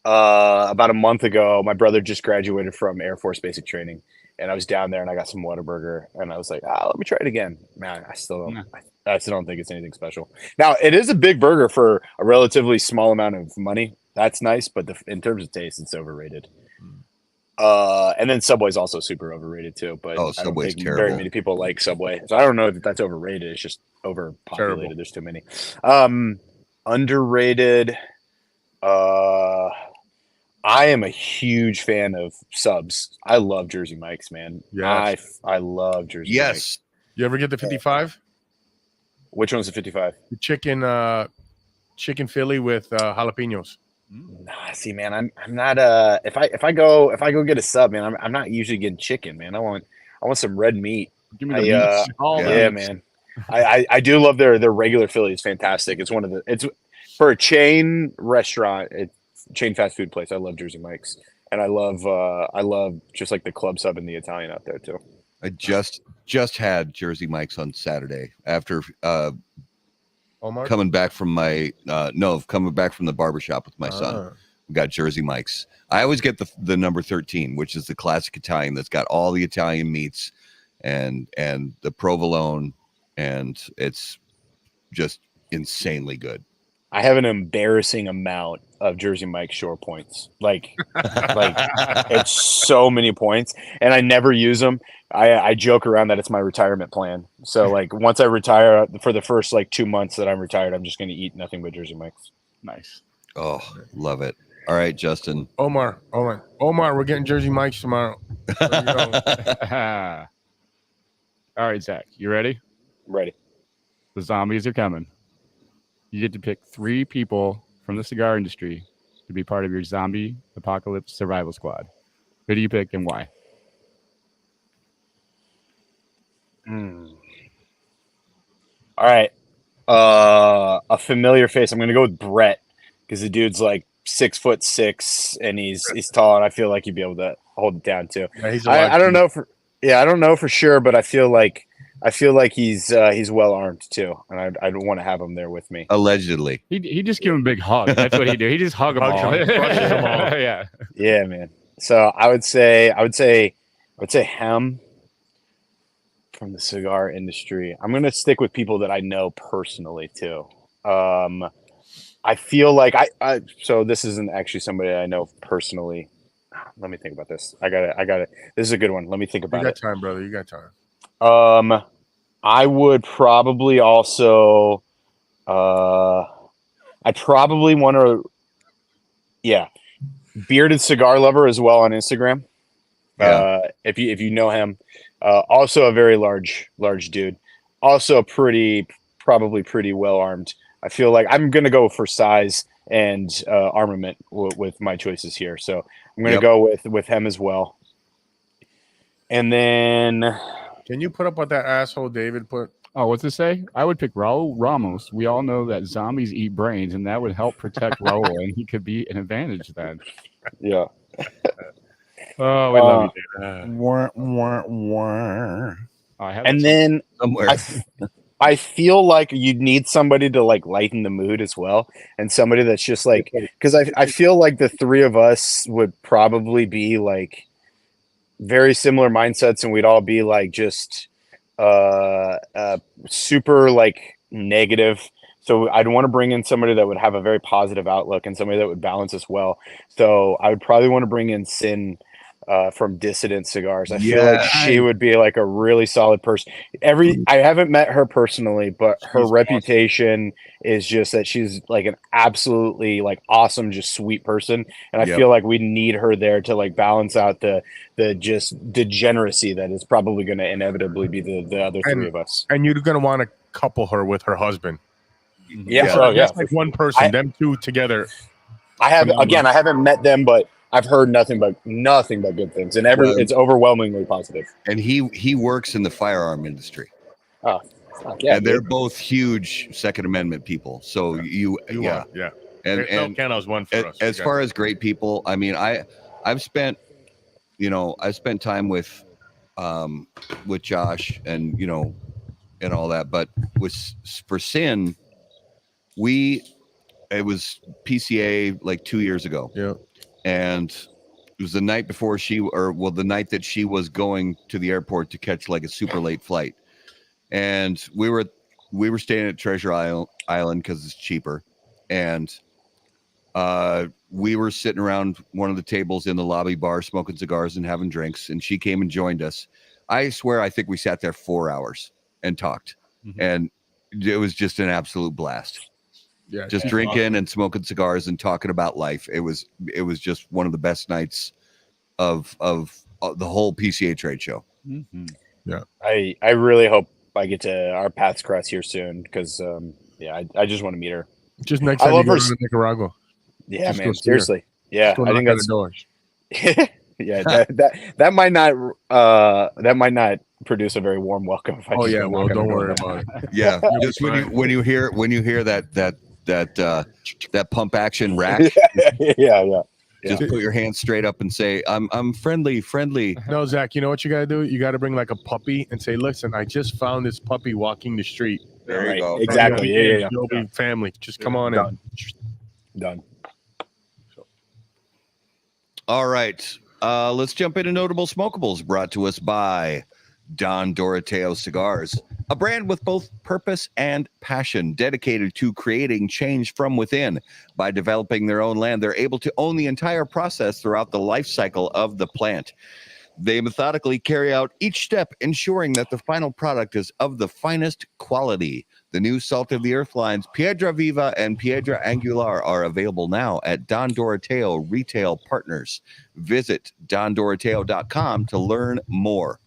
about a month ago. My brother just graduated from Air Force basic training, and I was down there and I got some Whataburger, and I was like, let me try it again. Man, I still don't think it's anything special. Now, it is a big burger for a relatively small amount of money. That's nice, but in terms of taste, it's overrated. And then Subway's also super overrated too. But I don't think very many people like Subway, so I don't know if that's overrated. It's just overpopulated. Terrible. There's too many. Underrated. I am a huge fan of subs. I love Jersey Mike's, man. Yes. I love Jersey Mike's. You ever get the 55? Which one's the 55? The chicken Philly with jalapenos. Nah, see, man, I'm not if I go get a sub, man, I'm not usually getting chicken, man. I want some red meat. Give me the meats. Yeah, man. I do love their regular Philly. It's fantastic. It's for a chain restaurant, chain fast food place. I love Jersey Mike's, and I love just like the club sub and the Italian out there too. I just had Jersey Mike's on Saturday after coming back from coming back from the barbershop with my son. We got Jersey Mike's. I always get the number 13, which is the classic Italian that's got all the Italian meats and the provolone, and it's just insanely good. I have an embarrassing amount of Jersey Mike's shore points. Like it's so many points, and I never use them. I joke around that it's my retirement plan. So like once I retire, for the first like 2 months that I'm retired, I'm just going to eat nothing but Jersey Mike's. Nice. Oh, love it. All right, Justin. Omar, we're getting Jersey Mike's tomorrow. All right, Zach, you ready? I'm ready. The zombies are coming. You get to pick 3 people from the cigar industry to be part of your zombie apocalypse survival squad. Who do you pick and why? All right. A familiar face. I'm going to go with Brett because the dude's like 6'6" and he's tall, and I feel like he'd be able to hold it down too. Yeah, I don't know for sure, but I feel like he's well armed too, and I'd want to have him there with me. Allegedly, he just give him a big hug. That's what he do. He just hug them all. Yeah, man. So I would say him from the cigar industry. I'm gonna stick with people that I know personally too. I feel like so this isn't actually somebody I know personally. Let me think about this. I got it. This is a good one. Let me think about it. You got time, brother. You got time. I would probably also, I probably want to, bearded cigar lover as well on Instagram. Yeah. If you know him, also a very large dude, also probably pretty well armed. I feel like I'm going to go for size and armament with my choices here. So I'm going to go with him as well. And then, can you put up what that asshole David put? Oh, what's it say? I would pick Raul Ramos. We all know that zombies eat brains, and that would help protect Raul, and he could be an advantage then. Yeah. Oh, we love you, and then I feel like you need somebody to like lighten the mood as well, and somebody that's just like, because I feel like the 3 of us would probably be like very similar mindsets, and we'd all be like just super like negative. So I'd want to bring in somebody that would have a very positive outlook and somebody that would balance us well. So I would probably want to bring in Sin from Dissident Cigars. I feel like she would be like a really solid person. I haven't met her personally, but her reputation is just that she's like an absolutely like awesome, just sweet person. And I feel like we need her there to like balance out the just degeneracy that is probably going to inevitably be the other three of us. And you're going to want to couple her with her husband. Yeah. So that's like one person, them two together. I haven't met them, but I've heard nothing but good things, and it's overwhelmingly positive. And he works in the firearm industry. Oh, yeah, and they're both huge Second Amendment people. So And Kenna's one for us. As far as great people, I mean, I've spent time with Josh and and all that, but for Sin, it was PCA like 2 years ago. Yeah. And it was the night before the night that she was going to the airport to catch like a super late flight. And we were staying at Treasure Island because it's cheaper. And we were sitting around one of the tables in the lobby bar smoking cigars and having drinks. And she came and joined us. I swear, I think we sat there 4 hours and talked. Mm-hmm. And it was just an absolute blast. Yeah, just drinking and smoking cigars and talking about life. It was just one of the best nights of the whole PCA trade show. Mm-hmm. Yeah, I really hope I get to our paths cross here soon because I just want to meet her. Just next time you go to Nicaragua. Yeah, man, seriously. Yeah, I think that's doors. Yeah, that might not produce a very warm welcome. Don't worry about it. Yeah, just when you hear that pump action rack. Yeah. Just put your hands straight up and say, I'm friendly. No, Zach, you know what you got to do? You got to bring like a puppy and say, listen, I just found this puppy walking the street. There you go. Exactly. Yeah. You'll be family. Just come on in. Done. All right. Let's jump into Notable Smokables, brought to us by Don Doroteo Cigars, a brand with both purpose and passion, dedicated to creating change from within. By developing their own land, they're able to own the entire process throughout the life cycle of the plant. They methodically carry out each step, ensuring that the final product is of the finest quality. The new Salt of the Earth lines, Piedra Viva and Piedra Angular, are available now at Don Doroteo Retail Partners. Visit dondoroteo.com to learn more.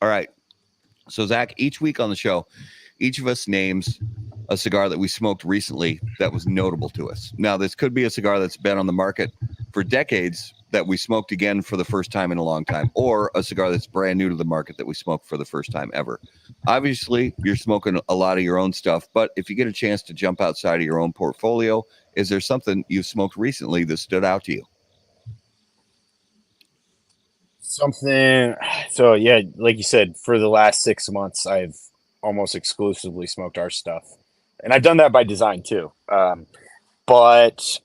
All right. So, Zach, each week on the show, each of us names a cigar that we smoked recently that was notable to us. Now, this could be a cigar that's been on the market for decades that we smoked again for the first time in a long time, or a cigar that's brand new to the market that we smoked for the first time ever. Obviously, you're smoking a lot of your own stuff, but if you get a chance to jump outside of your own portfolio, is there something you've smoked recently that stood out to you? Something. So yeah, like you said, for the last 6 months, I've almost exclusively smoked our stuff, and I've done that by design too. But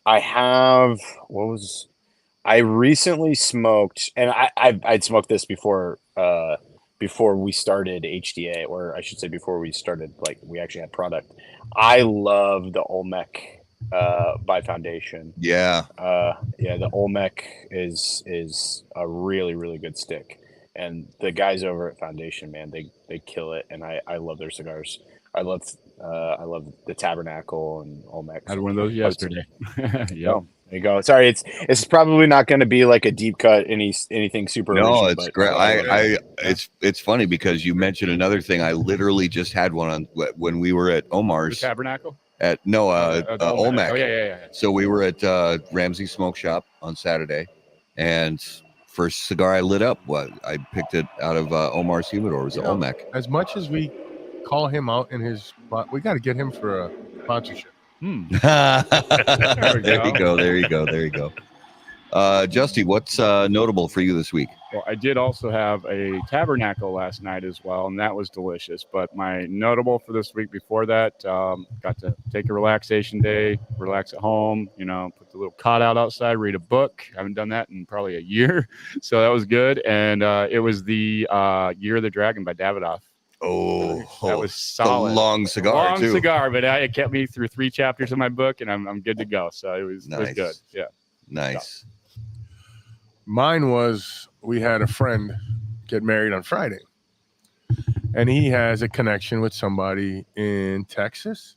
I recently smoked, and I'd smoked this before we started HDA, or I should say before we started, like we actually had product. I love the Olmec by Foundation. Yeah. The Olmec is a really, really good stick, and the guys over at Foundation, man, they kill it, and I love their cigars. I love the Tabernacle and Olmec. I had one of those yesterday. Yeah. There you go. Sorry, it's probably not going to be like a deep cut, anything super. No, it's great. It's funny because you mentioned another thing. I literally just had one on when we were at Omar's. The Tabernacle. Olmec. Oh yeah. So we were at Ramsey Smoke Shop on Saturday, and first cigar I lit up, I picked it out of Omar's humidor. It was Olmec. As much as we call him out in his spot, we got to get him for a sponsorship. There you go. Justy, what's notable for you this week? Well, I did also have a Tabernacle last night as well, and that was delicious. But my notable for this week before that, got to take a relaxation day, relax at home, put the little cot out outside, read a book. I haven't done that in probably a year, so that was good. And it was the Year of the Dragon by Davidoff. Oh, that was solid. A long cigar, but it kept me through 3 chapters of my book, and I'm good to go. So it was good. Yeah, nice. Mine was we had a friend get married on Friday, and he has a connection with somebody in Texas.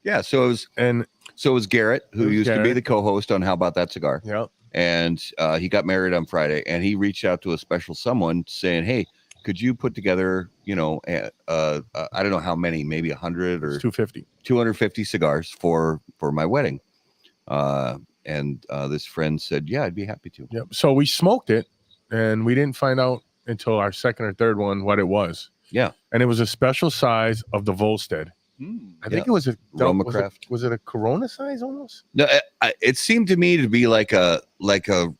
Yeah, so it was Garrett, who used to be the co-host on How About That Cigar. Yeah. And he got married on Friday, and he reached out to a special someone saying, "Hey, could you put together, I don't know how many, maybe 100 or 250 cigars for my wedding?" And this friend said, "Yeah, I'd be happy to." Yep. So we smoked it, and we didn't find out until our second or third one what it was. Yeah. And it was a special size of the Volstead. I think it was a Roma Craft. Was it a Corona size almost? No, it seemed to me to be like a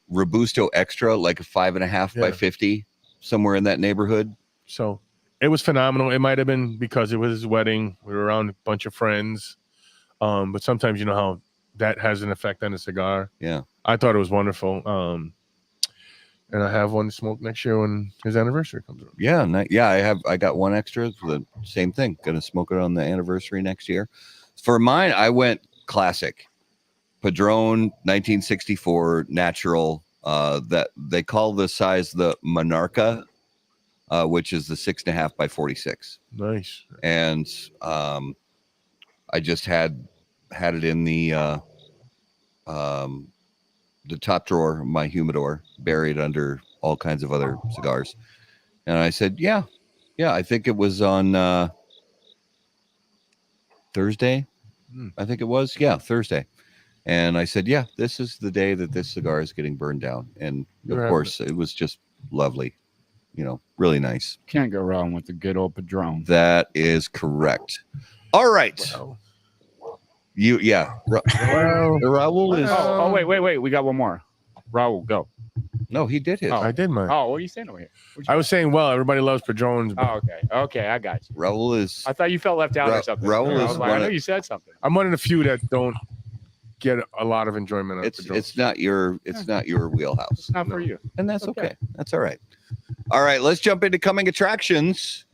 Robusto Extra, like a 5.5 by 50, somewhere in that neighborhood. So it was phenomenal. It might have been because it was his wedding. We were around a bunch of friends. But sometimes you know how that has an effect on a cigar. Yeah. I thought it was wonderful. And I have one to smoke next year when his anniversary comes up. Yeah, I got one extra for the same thing. Gonna smoke it on the anniversary next year. For mine, I went classic. Padron 1964 natural. That they call the size the Monarca, which is the 6.5 by 46. Nice. And I just had it in the top drawer of my humidor, buried under all kinds of other cigars. And I said, yeah, I think it was on Thursday. I think it was. Yeah, Thursday. And I said, yeah, this is the day that this cigar is getting burned down. And of course, it was just lovely. Really nice. Can't go wrong with the good old Padron. That is correct. All right. Wow. Raul is. Oh, wait. We got one more. Raul, go. No, he did his. I did mine. Oh, what are you saying over here? I was saying, everybody loves Padrones. Oh, okay, I got you. Raul is. I thought you felt left out or something. Raul is. I know you said something. I'm one of the few that don't get a lot of enjoyment. It's not your wheelhouse. It's not for you, and that's okay. That's all right. All right, let's jump into coming attractions.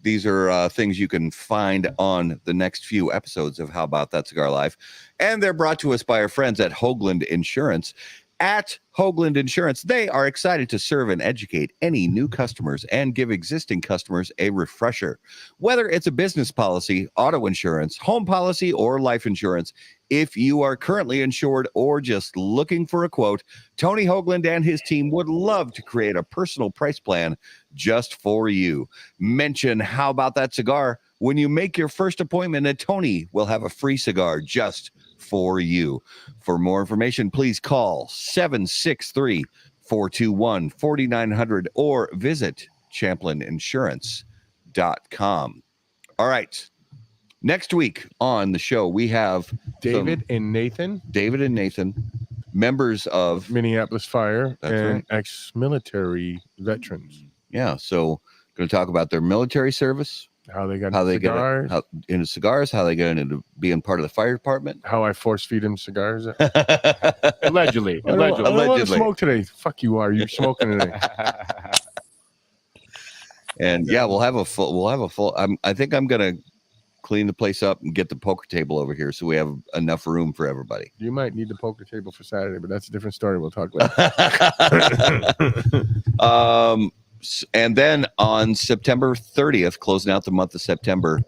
These are things you can find on the next few episodes of How About That Cigar Live. And they're brought to us by our friends at Hoagland Insurance. At Hoagland Insurance, they are excited to serve and educate any new customers and give existing customers a refresher. Whether it's a business policy, auto insurance, home policy, or life insurance, if you are currently insured or just looking for a quote, Tony Hoagland and his team would love to create a personal price plan just for you. Mention How About That Cigar when you make your first appointment, and Tony will have a free cigar just for you. For more information, please call 763-421-4900 or visit ChamplinInsurance.com. All right. Next week on the show, we have David and Nathan, members of Minneapolis Fire and ex-military veterans. Yeah, so going to talk about their military service, how they got into cigars, how they got into being part of the fire department, how I force feed them cigars. Allegedly. I don't want to smoke today. Fuck you, are you smoking today? And we'll have a full. I think I'm gonna clean the place up and get the poker table over here so we have enough room for everybody. You might need the poker table for Saturday, but that's a different story. We'll talk about. And then on September 30th, closing out the month of September,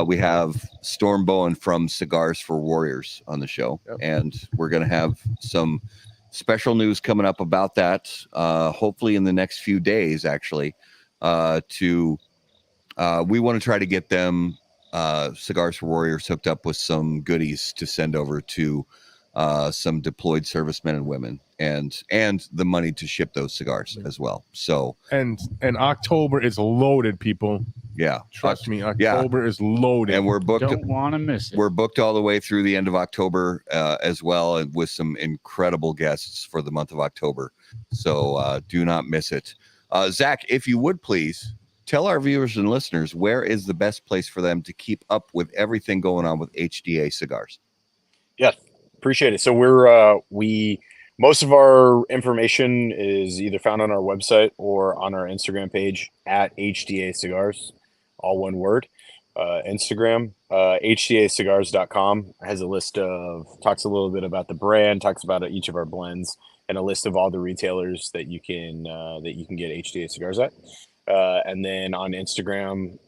we have Storm Bowen from Cigars for Warriors on the show. Yep. And we're going to have some special news coming up about that, hopefully in the next few days, actually. We want to try to get them, Cigars for Warriors, hooked up with some goodies to send over to some deployed servicemen and women, and the money to ship those cigars as well. So and October is loaded, people. Yeah, trust me, October is loaded, and we're booked. Don't want to miss it. We're booked all the way through the end of October as well, and with some incredible guests for the month of October. So do not miss it. Zach, if you would please tell our viewers and listeners where is the best place for them to keep up with everything going on with HDA Cigars. Yeah. Appreciate it. So we most of our information is either found on our website or on our Instagram page at HDA Cigars, all one word. Instagram, HDAcigars.com has a list talks a little bit about the brand, talks about each of our blends, and a list of all the retailers that you can get HDA cigars at. And then on Instagram,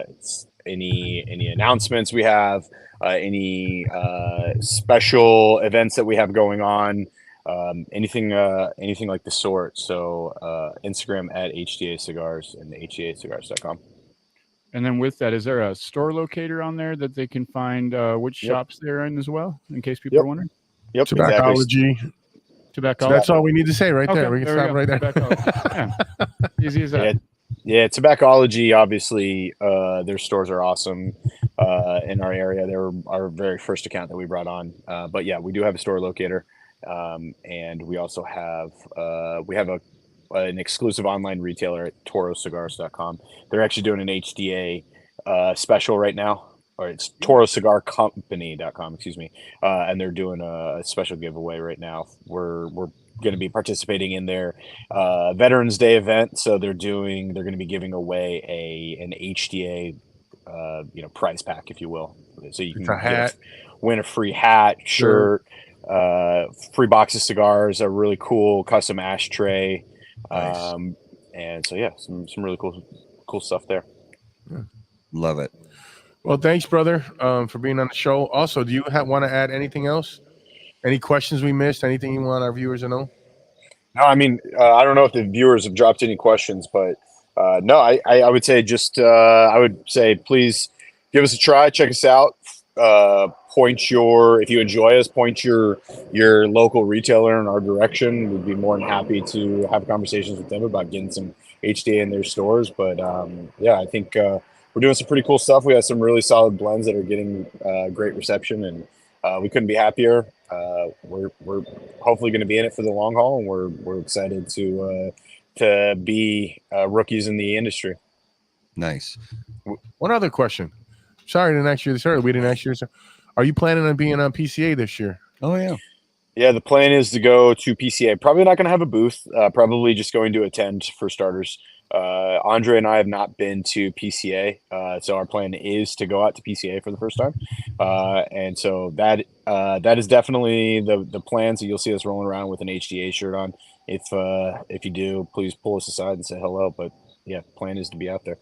it's any announcements we have, any special events that we have going on, anything like the sort. So Instagram at HDA Cigars and HDAcigars.com. And then with that, is there a store locator on there that they can find which shops they're in as well, in case people are wondering? Yep. Tobaccology. Exactly. Tobacco. That's all we need to say right there. We can stop right there. Yeah. Easy as that. Yeah, Tobaccology, obviously, their stores are awesome in our area. They were our very first account that we brought on. But yeah, we do have a store locator. And we also have an exclusive online retailer at torocigars.com. They're actually doing an HDA special right now. Or it's torocigarcompany.com, excuse me. And they're doing a special giveaway right now. We're going to be participating in their Veterans Day event. So they're going to be giving away an HDA prize pack, if you will. So you can win a free hat, shirt, free box of cigars, a really cool custom ashtray. Nice. And so yeah, some really cool stuff there. Yeah. Love it. Well, thanks, brother, for being on the show. Also, do you want to add anything else? Any questions we missed? Anything you want our viewers to know? No, I mean, I don't know if the viewers have dropped any questions, but no, I would say please give us a try, check us out. If you enjoy us, point your local retailer in our direction. We'd be more than happy to have conversations with them about getting some HDA in their stores. But yeah, I think we're doing some pretty cool stuff. We have some really solid blends that are getting great reception, and we couldn't be happier. We're hopefully going to be in it for the long haul, and we're excited to be rookies in the industry. Nice. One other question. Sorry, I didn't ask you this earlier. We didn't ask you this. Are you planning on being on PCA this year? Oh, yeah. Yeah, the plan is to go to PCA. Probably not going to have a booth. Probably just going to attend for starters. Andre and I have not been to PCA, so our plan is to go out to PCA for the first time. And so that is definitely the plan. So you'll see us rolling around with an HDA shirt on. If you do, please pull us aside and say hello. But yeah, plan is to be out there.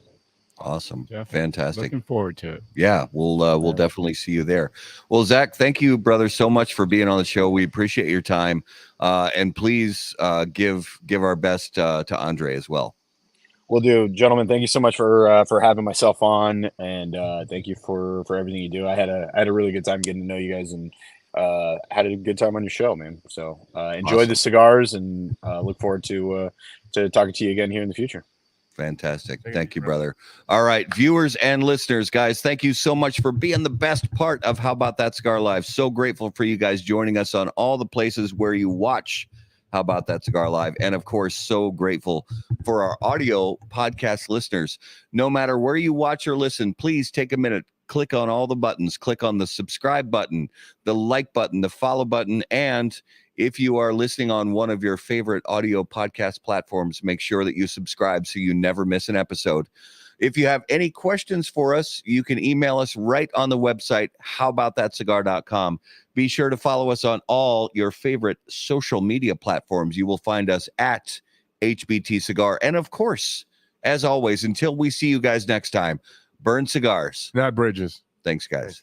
Awesome. Definitely. Fantastic. Looking forward to it. Yeah, we'll definitely see you there. Well, Zach, thank you, brother, so much for being on the show. We appreciate your time. And please give our best to Andre as well. Will do. Gentlemen, thank you so much for having myself on, and thank you for everything you do. I had a really good time getting to know you guys, and had a good time on your show, man. So enjoy Awesome. the cigars, and look forward to talking to you again here in the future. Fantastic. Thank you, brother. All right, viewers and listeners, guys, thank you so much for being the best part of How About That Cigar Live. So grateful for you guys joining us on all the places where you watch How About That Cigar Live. And of course, so grateful for our audio podcast listeners. No matter where you watch or listen, please take a minute. Click on all the buttons. Click on the subscribe button, the like button, the follow button, and if you are listening on one of your favorite audio podcast platforms, make sure that you subscribe so you never miss an episode. If you have any questions for us, you can email us right on the website, howaboutthatcigar.com. Be sure to follow us on all your favorite social media platforms. You will find us at HBT Cigar. And of course, as always, until we see you guys next time, burn cigars, not bridges. Thanks, guys.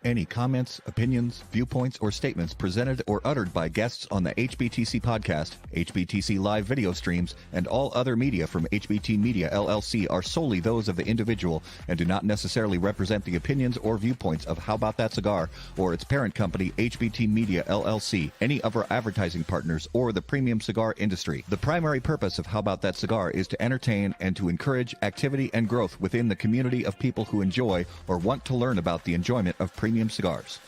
Any comments, opinions, viewpoints, or statements presented or uttered by guests on the HBTC podcast, HBTC live video streams, and all other media from HBT Media LLC are solely those of the individual and do not necessarily represent the opinions or viewpoints of How About That Cigar or its parent company, HBT Media LLC, any of our advertising partners, or the premium cigar industry. The primary purpose of How About That Cigar is to entertain and to encourage activity and growth within the community of people who enjoy or want to learn about the enjoyment of premium cigars.